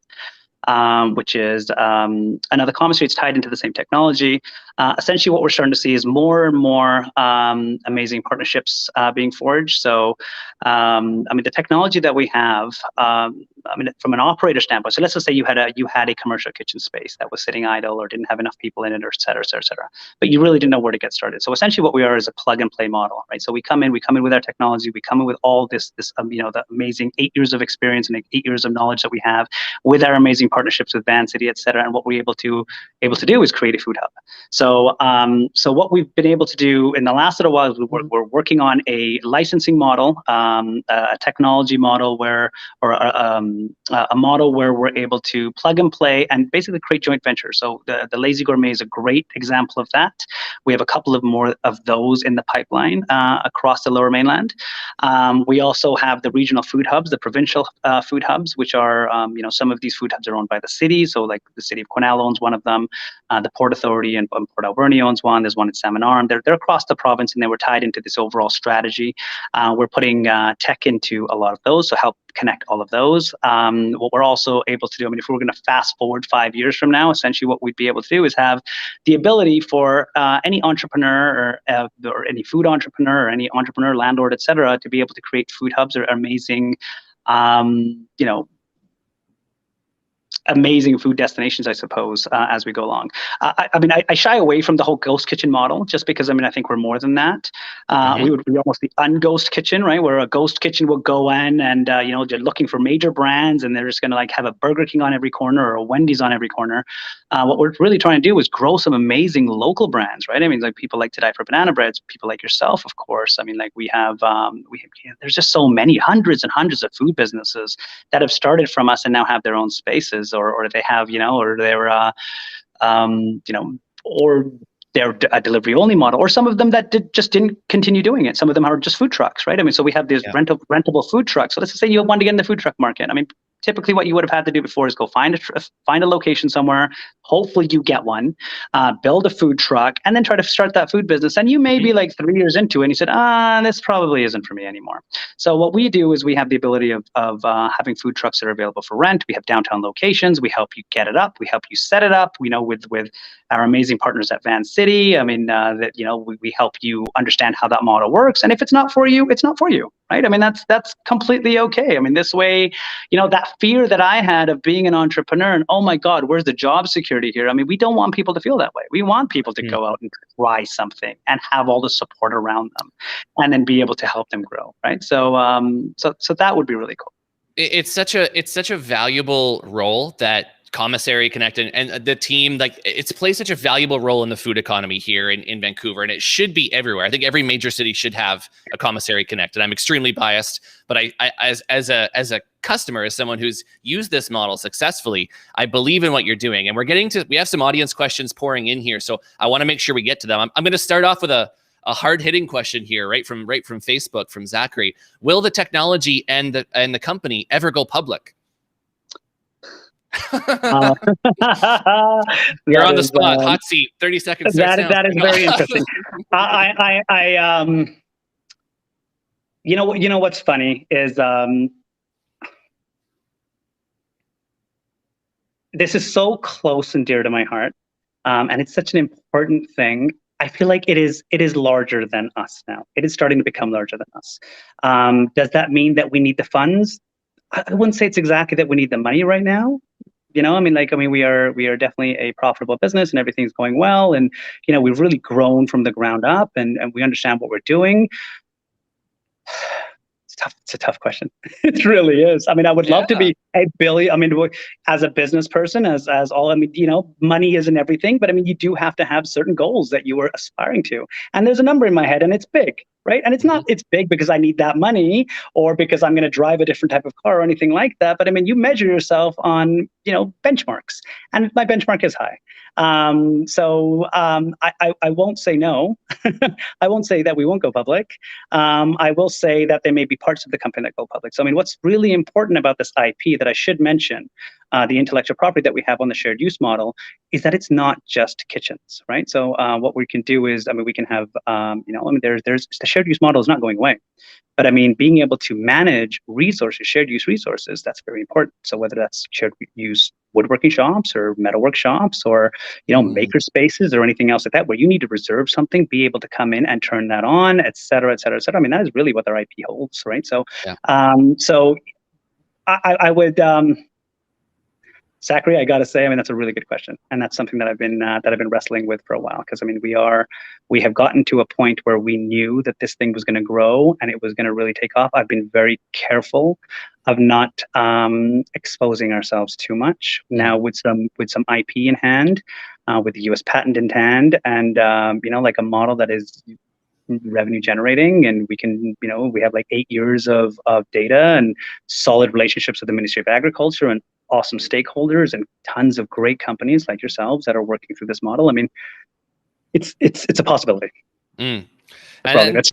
Speaker 3: Which is another commissary. It's tied into the same technology. Essentially, what we're starting to see is more and more amazing partnerships being forged. So, the technology that we have, from an operator standpoint. So let's just say you had a commercial kitchen space that was sitting idle or didn't have enough people in it, or et cetera, et cetera, et cetera. But you really didn't know where to get started. So essentially, what we are is a plug and play model, right? So we come in with our technology. We come in with all this the amazing 8 years of experience and 8 years of knowledge that we have with our amazing partnerships with Van City, et cetera. And what we're able to do is create a food hub. So what we've been able to do in the last little while is we're working on a licensing model, a technology model a model where we're able to plug and play and basically create joint ventures. So the Lazy Gourmet is a great example of that. We have a couple of more of those in the pipeline across the Lower Mainland. We also have the regional food hubs, the provincial food hubs, which are some of these food hubs are owned by the city. So like the city of Quesnel owns one of them. The Port Authority in Port Alberni owns one. There's one in Salmon Arm. They're across the province, and they were tied into this overall strategy. We're putting tech into a lot of those to help connect all of those. What we're also able to do, if we're going to fast forward 5 years from now, essentially what we'd be able to do is have the ability for any entrepreneur or any food entrepreneur or any entrepreneur, landlord, et cetera, to be able to create food hubs or amazing, amazing food destinations, I suppose, as we go along. I shy away from the whole ghost kitchen model just because, I think we're more than that. We would be almost the unghost kitchen, right? Where a ghost kitchen will go in and, they're looking for major brands and they're just going to have a Burger King on every corner or a Wendy's on every corner. What we're really trying to do is grow some amazing local brands, right? Like people like To Die for Banana Breads, people like yourself, of course. We have there's just so many, hundreds and hundreds of food businesses that have started from us and now have their own spaces or they have, or they're, or they're a delivery only model, or some of them that just didn't continue doing it. Some of them are just food trucks, right? I mean, so we have these rentable food trucks. So let's just say you want to get in the food truck market. I mean, typically what you would have had to do before is go find a location somewhere. Hopefully you get one, build a food truck, and then try to start that food business. And you may be like 3 years into it and you said, this probably isn't for me anymore. So what we do is we have the ability of having food trucks that are available for rent. We have downtown locations. We help you get it up. We help you set it up. We know with our amazing partners at Van City, I mean, we help you understand how that model works. And if it's not for you, it's not for you, right? I mean, that's completely okay. I mean, this way, that fear that I had of being an entrepreneur and, oh my God, where's the job security here? I mean, we don't want people to feel that way. We want people to go out and try something and have all the support around them and then be able to help them grow, right? So so that would be really cool.
Speaker 2: It's such a valuable role that Commissary Connect and the team, like, it's plays such a valuable role in the food economy here in Vancouver, and it should be everywhere. I think every major city should have a Commissary Connect, and I'm extremely biased, but I as a customer, as someone who's used this model successfully, I believe in what you're doing. And we have some audience questions pouring in here, so I want to make sure we get to them. I'm going to start off with a hard-hitting question here, right from Facebook, from Zachary. Will the technology and the company ever go public? You're on the spot, hot seat. 30 seconds.
Speaker 3: That is very interesting. What's funny is this is so close and dear to my heart, and it's such an important thing. I feel like it is larger than us now. It is starting to become larger than us. Does that mean that we need the funds? I wouldn't say it's exactly that we need the money right now. We are definitely a profitable business and everything's going well. And, we've really grown from the ground up and we understand what we're doing. It's a tough question. It really is. I mean, I would love to be a billion. I mean, as a business person, as all, I mean, money isn't everything, but I mean, you do have to have certain goals that you are aspiring to. And there's a number in my head and it's big, right? And it's big because I need that money or because I'm going to drive a different type of car or anything like that. But I mean, you measure yourself on, benchmarks, and my benchmark is high. So I won't say no. I won't say that we won't go public. I will say that there may be parts of the company that go public. So, I mean, what's really important about this IP that I should mention, the intellectual property that we have on the shared use model, is that it's not just kitchens, right? So what we can do is, I mean, we can have, there's the shared use model is not going away. But I mean, being able to manage resources, shared use resources, that's very important. So whether that's shared use woodworking shops or metalwork shops or, maker spaces or anything else like that, where you need to reserve something, be able to come in and turn that on, et cetera, et cetera, et cetera. I mean, that is really what their IP holds, right? So, so I would, Zachary, I got to say, I mean, that's a really good question. And that's something that I've been wrestling with for a while. Because I mean, we have gotten to a point where we knew that this thing was going to grow and it was going to really take off. I've been very careful of not exposing ourselves too much. Now with some IP in hand, with the US patent in hand, and like a model that is revenue generating, and we can, we have like 8 years of data and solid relationships with the Ministry of Agriculture and awesome stakeholders and tons of great companies like yourselves that are working through this model. I mean, it's a possibility.
Speaker 2: And that's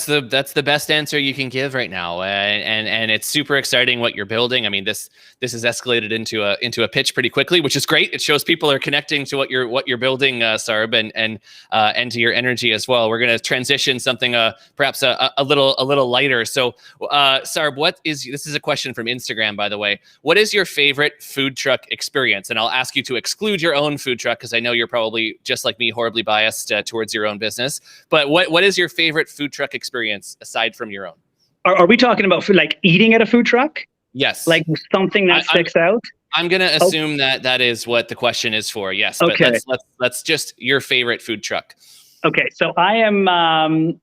Speaker 2: the best answer you can give right now, and it's super exciting what you're building. I mean, this has escalated into a pitch pretty quickly, which is great. It shows people are connecting to what you're building, Sarb, and to your energy as well. We're going to transition something perhaps a little lighter. So, Sarb, this is a question from Instagram, by the way. What is your favorite food truck experience? And I'll ask you to exclude your own food truck because I know you're probably just like me, horribly biased towards your own business. But what is your favorite food truck experience aside from your own?
Speaker 3: Are we talking about food, like eating at a food truck?
Speaker 2: Yes.
Speaker 3: Like something that sticks out?
Speaker 2: I'm going to assume that is what the question is for. Yes.
Speaker 3: Okay.
Speaker 2: But let's just your favorite food truck.
Speaker 3: Okay. So I am,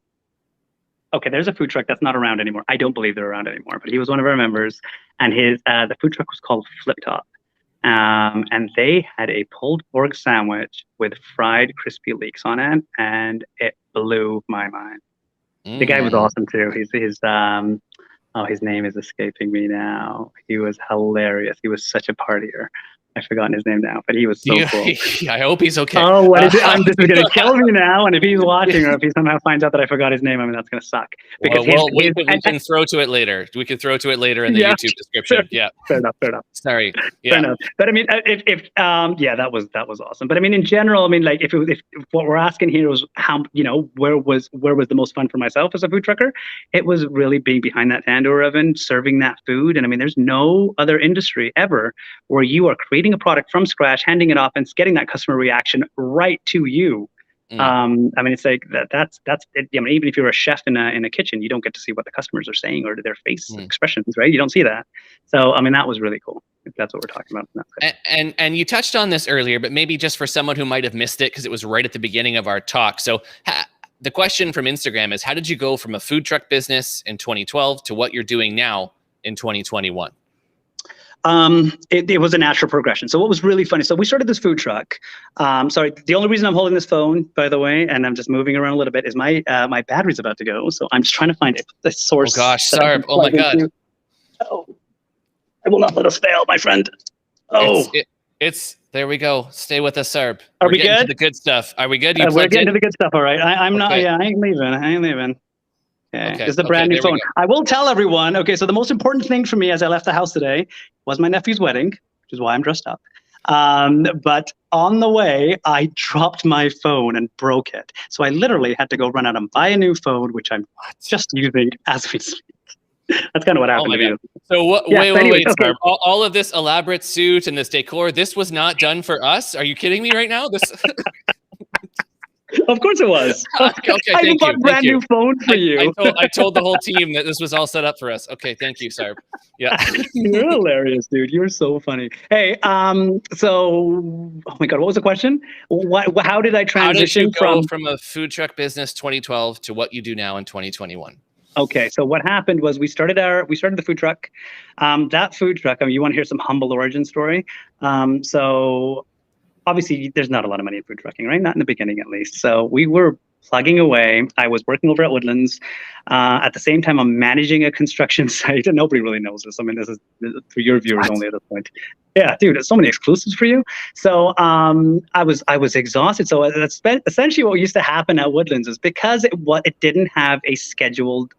Speaker 3: okay, there's a food truck that's not around anymore. I don't believe they're around anymore, but he was one of our members, and the food truck was called Flip Top. And they had a pulled pork sandwich with fried crispy leeks on it, and it blew my mind. The guy was awesome too. Oh, his name is escaping me now. He was hilarious. He was such a partier. I've forgotten his name now, but he was so cool.
Speaker 2: I hope he's okay.
Speaker 3: Oh, what is it? This is going to kill me now. And if he's watching, or if he somehow finds out that I forgot his name, I mean, that's going to suck. Because
Speaker 2: we can throw to it later. We can throw to it later in the YouTube description. Yeah.
Speaker 3: Fair enough.
Speaker 2: Sorry. Yeah.
Speaker 3: Fair enough. But I mean, yeah, that was awesome. But I mean, in general, I mean, like, if what we're asking here was how, where was the most fun for myself as a food trucker? It was really being behind that tandoor oven, serving that food. And I mean, there's no other industry ever where you are creating a product from scratch, handing it off, and getting that customer reaction right to you. I mean, it's like that's it. I mean, even if you're a chef in a kitchen, you don't get to see what the customers are saying or their face expressions, right? You don't see that. So, I mean, that was really cool. If that's what we're talking about.
Speaker 2: And you touched on this earlier, but maybe just for someone who might have missed it because it was right at the beginning of our talk. So the question from Instagram is, how did you go from a food truck business in 2012 to what you're doing now in 2021?
Speaker 3: It was a natural progression. So what was really funny, so we started this food truck. Sorry, the only reason I'm holding this phone, by the way, and I'm just moving around a little bit, is my battery's about to go. So I'm just trying to find the source.
Speaker 2: Oh gosh, Sarb. Oh my God.
Speaker 3: Oh, I will not let us fail, my friend. Oh,
Speaker 2: it's there we go. Stay with us, Sarb.
Speaker 3: Are we good?
Speaker 2: To the good stuff. Are we good?
Speaker 3: We're getting to the good stuff. All right. I'm not. Yeah, I ain't leaving. Okay. This is a brand new phone. I will tell everyone. Okay, so the most important thing for me as I left the house today was my nephew's wedding, which is why I'm dressed up. But on the way, I dropped my phone and broke it. So I literally had to go run out and buy a new phone, which I'm just using as we speak. That's kind of what happened to me.
Speaker 2: So wait, okay. All of this elaborate suit and this decor, this was not done for us? Are you kidding me right now? This.
Speaker 3: Of course it was.
Speaker 2: Okay,
Speaker 3: I bought a brand new phone for you.
Speaker 2: I told the whole team that this was all set up for us. Okay, thank you, Sarb. Yeah.
Speaker 3: You're hilarious, dude. You're so funny. Hey, so, oh my God, what was the question? How did I transition
Speaker 2: from a food truck business 2012 to what you do now in 2021?
Speaker 3: Okay, so what happened was we started the food truck. That food truck, I mean, you want to hear some humble origin story? So obviously there's not a lot of money in food trucking, right? Not in the beginning, at least. So we were plugging away. I was working over at Woodlands. At the same time, I'm managing a construction site, and nobody really knows this. I mean, this is for your viewers only at this point. Yeah, dude, there's so many exclusives for you. So I was exhausted. So that's essentially what used to happen at Woodlands is because it didn't have a scheduled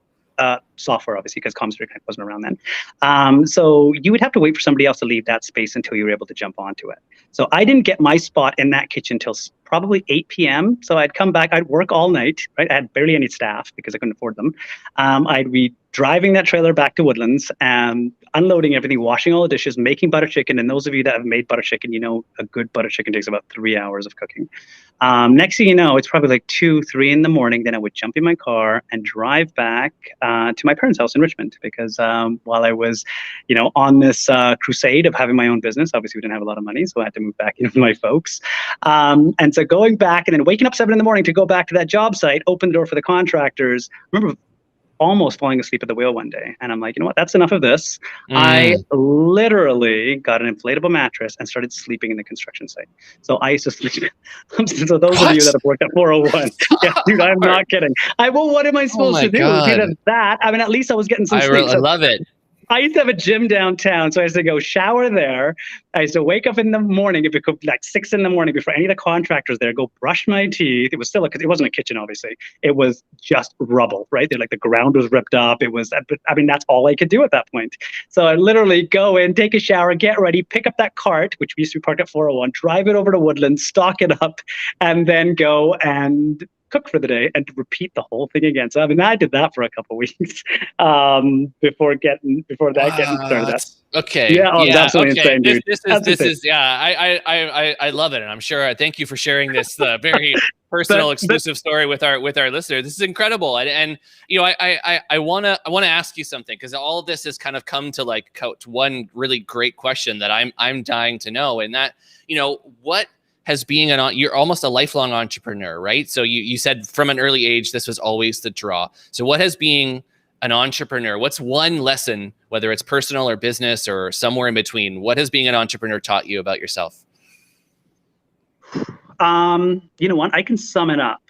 Speaker 3: software, obviously, because Commissary wasn't around then. So you would have to wait for somebody else to leave that space until you were able to jump onto it. So I didn't get my spot in that kitchen till probably 8 p.m. So I'd come back, I'd work all night, right? I had barely any staff because I couldn't afford them. I'd be driving that trailer back to Woodlands and unloading everything, washing all the dishes, making butter chicken. And those of you that have made butter chicken, you know a good butter chicken takes about 3 hours of cooking. Next thing you know, it's probably like 2, 3 in the morning. Then I would jump in my car and drive back to my parents' house in Richmond because while I was, on this crusade of having my own business, obviously we didn't have a lot of money, so I had to move back in with my folks. And so going back and then waking up 7 in the morning to go back to that job site, open the door for the contractors. I remember almost falling asleep at the wheel one day. And I'm like, you know what, that's enough of this. I literally got an inflatable mattress and started sleeping in the construction site. So I used to sleep. So those of you that have worked at 401, yeah, dude, I'm not kidding. What am I supposed to do? Either that, I mean, at least I was getting some sleep.
Speaker 2: I love it.
Speaker 3: I used to have a gym downtown, so I used to go shower there. I used to wake up in the morning, if it could, like 6 in the morning before any of the contractors there, go brush my teeth. It was still, it wasn't a kitchen, obviously. It was just rubble, right? They're like the ground was ripped up. It was, I mean, that's all I could do at that point. So I literally go in, take a shower, get ready, pick up that cart, which used to be parked at 401, drive it over to Woodlands, stock it up, and then go and cook for the day and repeat the whole thing again. So I mean, I did that for a couple of weeks before that getting started.
Speaker 2: Okay.
Speaker 3: Yeah, it's absolutely insane, dude.
Speaker 2: This is I love it, and I'm sure. Thank you for sharing this very personal, exclusive story with our listeners. This is incredible, and I want to ask you something because all of this has kind of come to one really great question that I'm dying to know, and that what has being you're almost a lifelong entrepreneur, right? So you said from an early age, this was always the draw. So what has being an entrepreneur, what's one lesson, whether it's personal or business or somewhere in between, what has being an entrepreneur taught you about yourself?
Speaker 3: You know what? I can sum it up.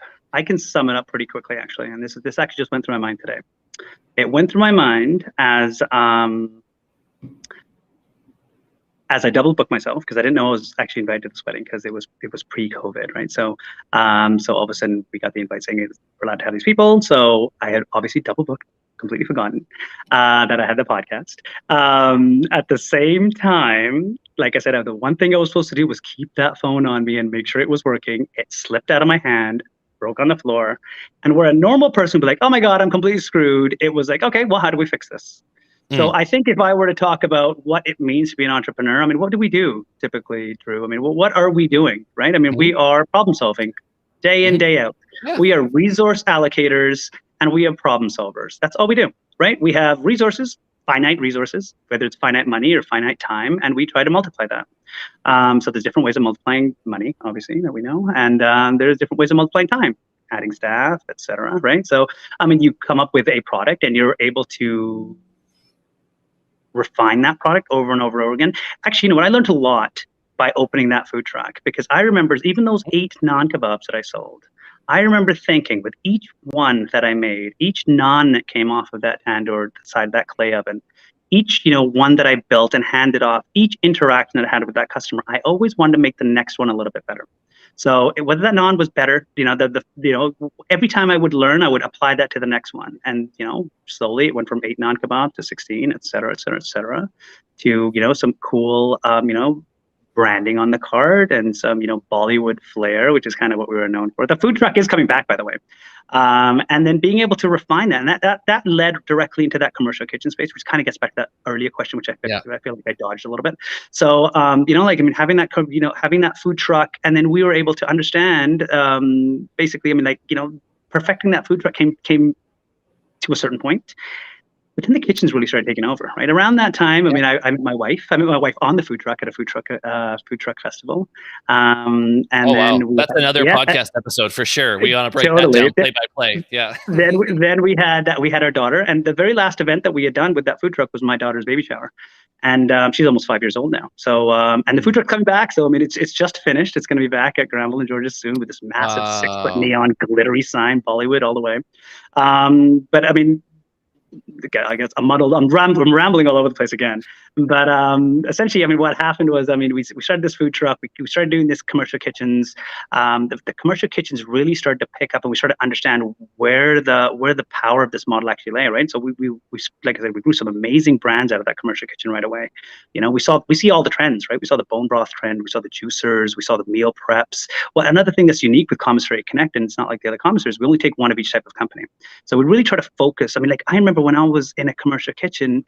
Speaker 3: pretty quickly, actually. And this actually just went through my mind today. it went through my mind as I double booked myself because I didn't know I was actually invited to this wedding because it was pre-COVID, right? So so all of a sudden we got the invite saying we're allowed to have these people. So I had obviously double booked, completely forgotten that I had the podcast. At the same time, like I said, the one thing I was supposed to do was keep that phone on me and make sure it was working. It slipped out of my hand, broke on the floor, and where a normal person would be like, "Oh my God, I'm completely screwed," it was like, "Okay, well, how do we fix this?" So I think if I were to talk about what it means to be an entrepreneur, I mean, what do we do typically, Drew? I mean, what are we doing, right? I mean, we are problem solving day in, day out.
Speaker 2: Yeah.
Speaker 3: We are resource allocators and we are problem solvers. That's all we do, right? We have resources, finite resources, whether it's finite money or finite time, and we try to multiply that. So there's different ways of multiplying money, obviously, that we know, and there's different ways of multiplying time, adding staff, etc. Right? So, I mean, you come up with a product and you're able to refine that product over and over and over again. Actually, you know what? I learned a lot by opening that food truck because I remember even those 8 naan kebabs that I sold. I remember thinking with each one that I made, each naan that came off of that tandoor side of that clay oven, each one that I built and handed off, each interaction that I had with that customer, I always wanted to make the next one a little bit better. So whether that naan was better, every time I would learn, I would apply that to the next one. And, slowly it went from 8 naan kebabs to 16, et cetera, to, some cool, branding on the card and some, Bollywood flair, which is kind of what we were known for. The food truck is coming back, by the way. And then being able to refine that. And that led directly into that commercial kitchen space, which kind of gets back to that earlier question, which I feel like I dodged a little bit. So, having that food truck, and then we were able to understand, basically, perfecting that food truck came to a certain point. But then the kitchens really started taking over, right? Around that time, I met my wife. I met my wife on the food truck at a food truck festival. And then
Speaker 2: that's another podcast episode for sure. We want to break that down play by play. Yeah.
Speaker 3: then we had our daughter, and the very last event that we had done with that food truck was my daughter's baby shower, and she's almost 5 years old now. So and the food truck's coming back. So I mean, it's just finised. It's going to be back at Granville and Georgia soon with this massive 6-foot neon glittery sign, Bollywood all the way. But I mean, I guess I'm rambling all over the place again. But essentially, I mean, what happened was, I mean, we started this food truck. We started doing this commercial kitchens. The commercial kitchens really started to pick up, and we started to understand where the power of this model actually lay. Right. So we like I said, we grew some amazing brands out of that commercial kitchen right away. We see all the trends, right? We saw the bone broth trend. We saw the juicers. We saw the meal preps. Well, another thing that's unique with Commissary Connect, and it's not like the other commissaries, we only take one of each type of company. So we really try to focus. I mean, like I remember when I was in a commercial kitchen,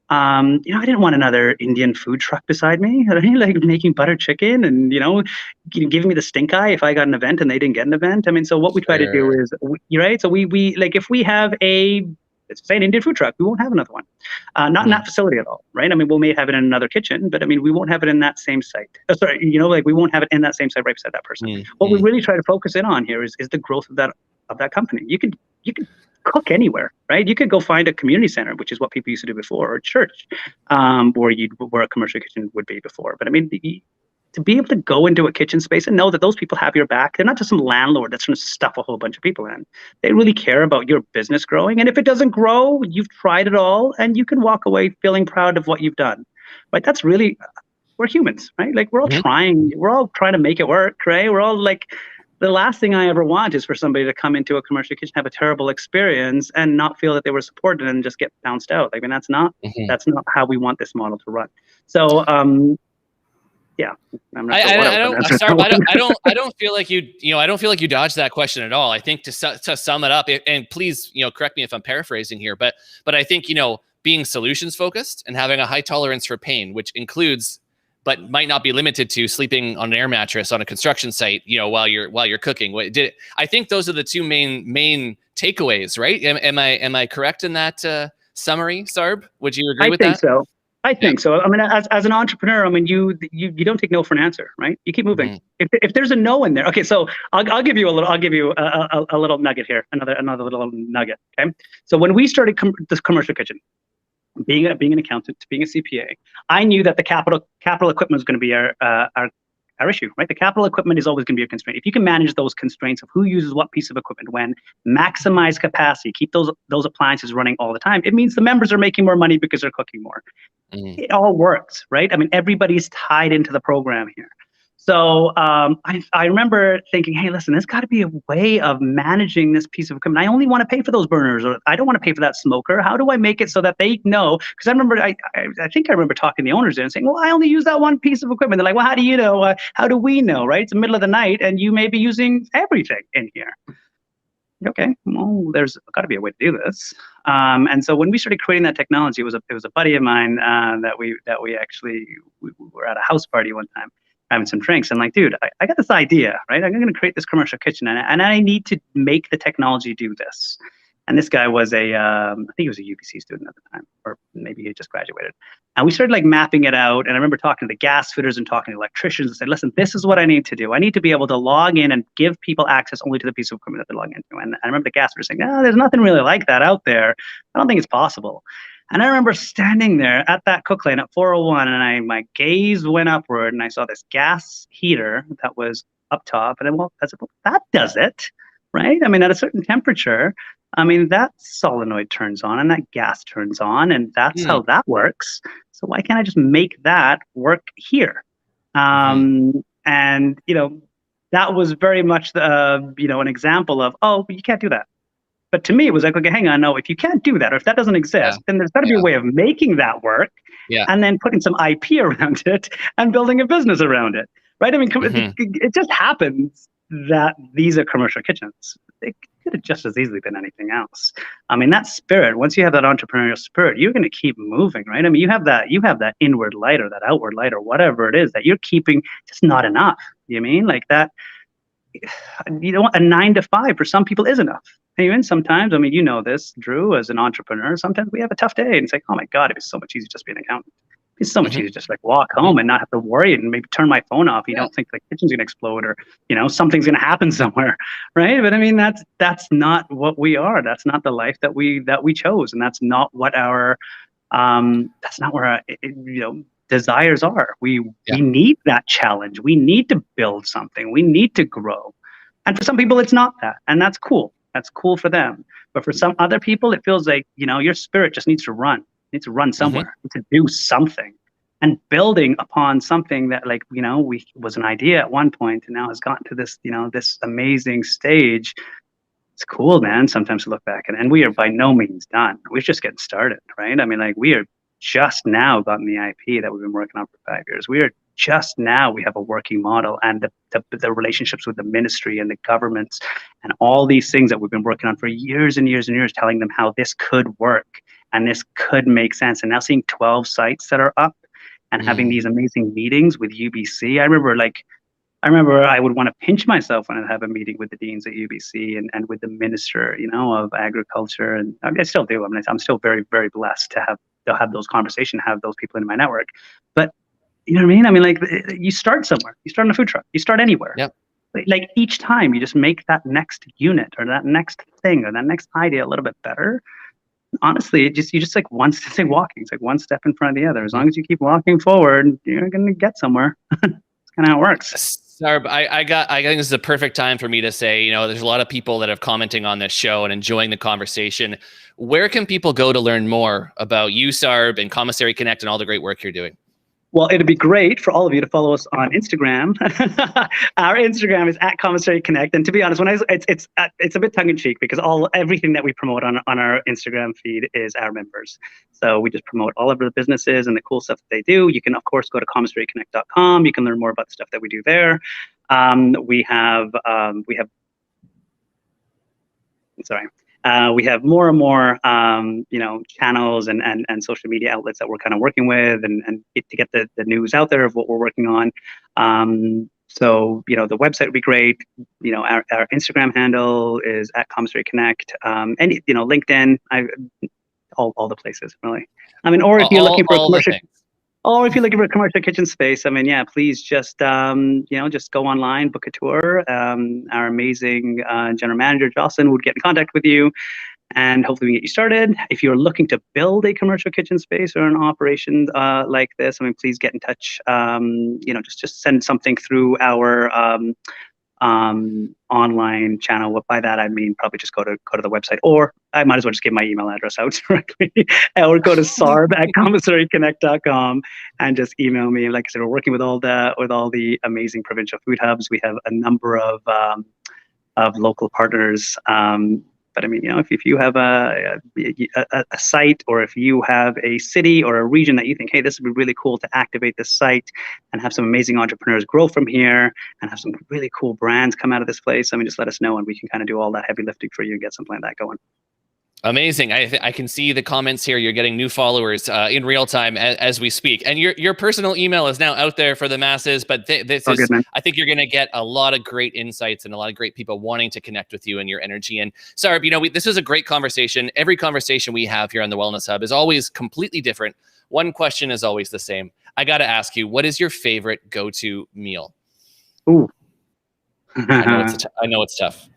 Speaker 3: I didn't want another Indian food truck beside me, like making butter chicken and, giving me the stink eye if I got an event and they didn't get an event. I mean, so what we try to do is, right? So we like, if we have let's say an Indian food truck, we won't have another one, not in that facility at all, right? I mean, we may have it in another kitchen, but I mean, we won't have it in that same site. We won't have it in that same site right beside that person. What we really try to focus in on here is the growth of that company. You could cook anywhere, right? You could go find a community center, which is what people used to do before, or a church, where a commercial kitchen would be before. But I mean, to be able to go into a kitchen space and know that those people have your back, they're not just some landlord that's going to stuff a whole bunch of people in. They really care about your business growing. And if it doesn't grow, you've tried it all, and you can walk away feeling proud of what you've done. Right? That's really, we're humans, right? Like we're all trying to make it work, right? We're all like, the last thing I ever want is for somebody to come into a commercial kitchen, have a terrible experience, and not feel that they were supported and just get bounced out. I mean, that's not how we want this model to run. So, yeah, I'm not sure
Speaker 2: I don't feel like I don't feel like you dodged that question at all. I think to sum it up, and please, correct me if I'm paraphrasing here, but I think being solutions focused and having a high tolerance for pain, which includes, but might not be limited to, sleeping on an air mattress on a construction site, while you're cooking. I think those are the two main takeaways, right? Am I correct in that summary, Sarb? Would you agree with that?
Speaker 3: I think so. I mean, as an entrepreneur, I mean, you don't take no for an answer, right? You keep moving. If there's a no in there, okay. So I'll give you a little nugget here, another little nugget. Okay. So when we started this commercial kitchen, being an accountant, being a CPA, I knew that the capital equipment was going to be our our issue, right? The capital equipment is always going to be a constraint. If you can manage those constraints of who uses what piece of equipment when, maximize capacity, keep those appliances running all the time, it means the members are making more money because they're cooking more. It all works, right? I mean, everybody's tied into the program here. So I remember thinking, hey, listen, there's got to be a way of managing this piece of equipment. I only want to pay for those burners, or I don't want to pay for that smoker. How do I make it so that they know? Because I remember, I think I remember talking to the owners there and saying, well, I only use that one piece of equipment. They're like, well, how do you know? How do we know, right? It's the middle of the night and you may be using everything in here. Okay, well, there's got to be a way to do this. And so when we started creating that technology, it was a buddy of mine that we were at a house party one time, having some drinks. I'm like, dude, I got this idea, right? I'm going to create this commercial kitchen, and I need to make the technology do this. And this guy was I think he was a UBC student at the time, or maybe he had just graduated. And we started like mapping it out. And I remember talking to the gas fitters and talking to electricians and said, listen, this is what I need to do. I need to be able to log in and give people access only to the piece of equipment that they're logging into. And I remember the gas fitters saying, no, there's nothing really like that out there. I don't think it's possible. And I remember standing there at that cook lane at 401, and my gaze went upward, and I saw this gas heater that was up top. And that does it, right? I mean, at a certain temperature, I mean, that solenoid turns on and that gas turns on, and that's how that works. So why can't I just make that work here? And, that was very much an example of, oh, but you can't do that. But to me, it was like, okay, hang on, no, if you can't do that, or if that doesn't exist, then there's got to be a way of making that work, and then putting some IP around it and building a business around it, right? I mean, it just happens that these are commercial kitchens. It could have just as easily been anything else. I mean, that spirit, once you have that entrepreneurial spirit, you're going to keep moving, right? I mean, you have that inward light or that outward light or whatever it is that you're keeping, just not enough. You mean like that? A 9 to 5 for some people is enough. Even sometimes, I mean, you know this, Drew, as an entrepreneur, sometimes we have a tough day and it's like, oh my God, it was so much easier just being an accountant. It's so much easier to just like walk home and not have to worry and maybe turn my phone off. You don't think the kitchen's going to explode or, something's going to happen somewhere, right? But I mean, that's not what we are. That's not the life that we chose. And that's not what our, that's not where our, desires are. We need that challenge. We need to build something. We need to grow. And for some people, it's not that. And that's cool. That's cool for them. But for some other people, it feels like, your spirit just needs to run. Needs to run somewhere, to do something, and building upon something that was an idea at one point and now has gotten to this, this amazing stage. It's cool, man, sometimes to look back and we are by no means done. We're just getting started, right? I mean, like we are just now gotten the IP that we've been working on for 5 years. We are just now, we have a working model and the relationships with the ministry and the governments and all these things that we've been working on for years and years and years, telling them how this could work. And this could make sense. And now seeing 12 sites that are up and having these amazing meetings with UBC. I remember I would want to pinch myself when I have a meeting with the deans at UBC and with the minister, of agriculture. And I still do. I mean, I'm still very, very blessed to have those conversations, have those people in my network. But you know what I mean? I mean, like you start somewhere. You start in a food truck. You start anywhere. Yep. Like each time you just make that next unit or that next thing or that next idea a little bit better. Honestly, you just like it's like walking. It's like one step in front of the other. As long as you keep walking forward, you're gonna get somewhere. That's kind of how it works.
Speaker 2: Sarb, I think this is a perfect time for me to say, there's a lot of people that are commenting on this show and enjoying the conversation. Where can people go to learn more about you, Sarb, and Commissary Connect and all the great work you're doing?
Speaker 3: Well, it'd be great for all of you to follow us on Instagram. Our Instagram is @Commissary Connect, and to be honest, it's a bit tongue in cheek because everything that we promote on our Instagram feed is our members. So we just promote all of the businesses and the cool stuff that they do. You can of course go to commissaryconnect.com. You can learn more about the stuff that we do there. We have more and more, channels and social media outlets that we're kind of working with and to get the news out there of what we're working on. So, the website would be great. Our Instagram handle is @Commissary Connect. And, LinkedIn, all the places, really. I mean, or if you're looking for a commercial... Or if you're looking for a commercial kitchen space, I mean, please just, just go online, book a tour. Our amazing general manager, Jocelyn, would get in contact with you. and hopefully we can get you started. If you're looking to build a commercial kitchen space or an operation like this, I mean, please get in touch. Just send something through our online channel. By that I mean probably just go to the website, or I might as well just give my email address out directly, or go to sarb@commissaryconnect.com and just email me. Like I said, we're working with all the amazing provincial food hubs. We have a number of local partners. But I mean, if you have a site, or if you have a city or a region that you think, hey, this would be really cool to activate this site and have some amazing entrepreneurs grow from here and have some really cool brands come out of this place, I mean, just let us know and we can kind of do all that heavy lifting for you and get something like that going.
Speaker 2: Amazing. I can see the comments here. You're getting new followers in real time as we speak. And your personal email is now out there for the masses, but this is, good, I think you're going to get a lot of great insights and a lot of great people wanting to connect with you and your energy. And Sarb, this is a great conversation. Every conversation we have here on the Wellness Hub is always completely different. One question is always the same. I got to ask you, what is your favorite go-to meal?
Speaker 3: Ooh.
Speaker 2: I know it's tough.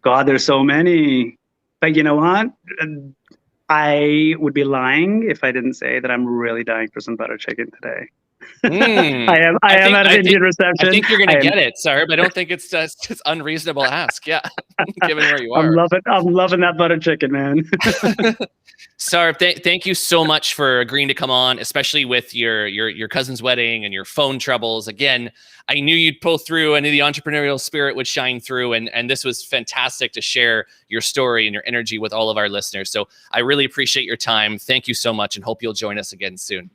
Speaker 3: God, there's so many. But you know what? I would be lying if I didn't say that I'm really dying for some butter chicken today. I am at an Indian reception.
Speaker 2: I think you're going to get it, Sarb. I don't think it's just unreasonable to ask. Yeah, given where you are.
Speaker 3: I'm loving that butter chicken, man.
Speaker 2: Sarb, thank you so much for agreeing to come on, especially with your cousin's wedding and your phone troubles. Again, I knew you'd pull through. I knew the entrepreneurial spirit would shine through, and this was fantastic to share your story and your energy with all of our listeners. So I really appreciate your time. Thank you so much, and hope you'll join us again soon.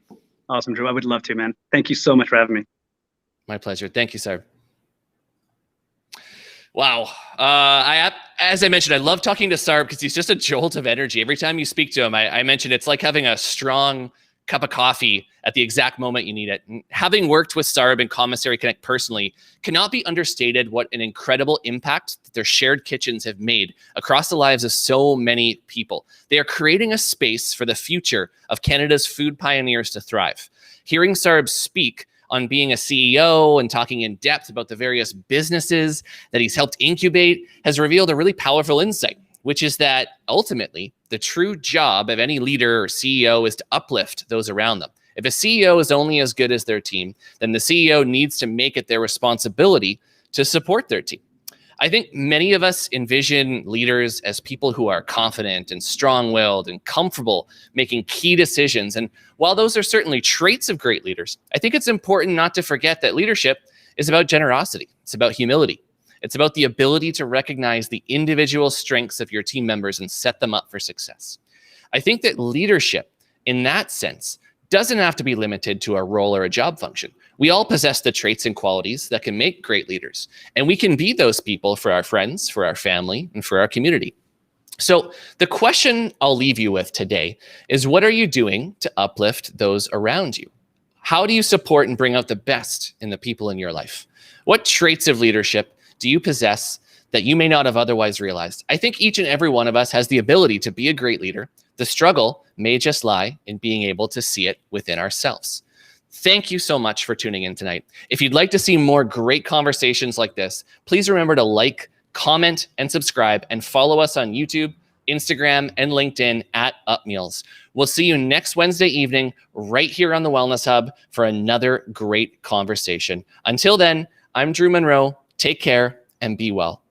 Speaker 3: Awesome, Drew. I would love to, man. Thank you so much for having me.
Speaker 2: My pleasure. Thank you, Sarb. Wow. As I mentioned, I love talking to Sarb because he's just a jolt of energy. Every time you speak to him, I mentioned it's like having a strong cup of coffee at the exact moment you need it. And having worked with Sarb and Commissary Connect personally, cannot be understated what an incredible impact that their shared kitchens have made across the lives of so many people. They are creating a space for the future of Canada's food pioneers to thrive. Hearing Sarb speak on being a CEO and talking in depth about the various businesses that he's helped incubate has revealed a really powerful insight, which is that ultimately the true job of any leader or CEO is to uplift those around them. If a CEO is only as good as their team, then the CEO needs to make it their responsibility to support their team. I think many of us envision leaders as people who are confident and strong-willed and comfortable making key decisions. And while those are certainly traits of great leaders, I think it's important not to forget that leadership is about generosity. It's about humility. It's about the ability to recognize the individual strengths of your team members and set them up for success. I think that leadership, in that sense, doesn't have to be limited to a role or a job function. We all possess the traits and qualities that can make great leaders, and we can be those people for our friends, for our family, and for our community. So the question I'll leave you with today is, what are you doing to uplift those around you? How do you support and bring out the best in the people in your life? What traits of leadership do you possess that you may not have otherwise realized? I think each and every one of us has the ability to be a great leader. The struggle may just lie in being able to see it within ourselves. Thank you so much for tuning in tonight. If you'd like to see more great conversations like this, please remember to like, comment, and subscribe, and follow us on YouTube, Instagram, and LinkedIn at UpMeals. We'll see you next Wednesday evening right here on the Wellness Hub for another great conversation. Until then, I'm Drew Munro. Take care and be well.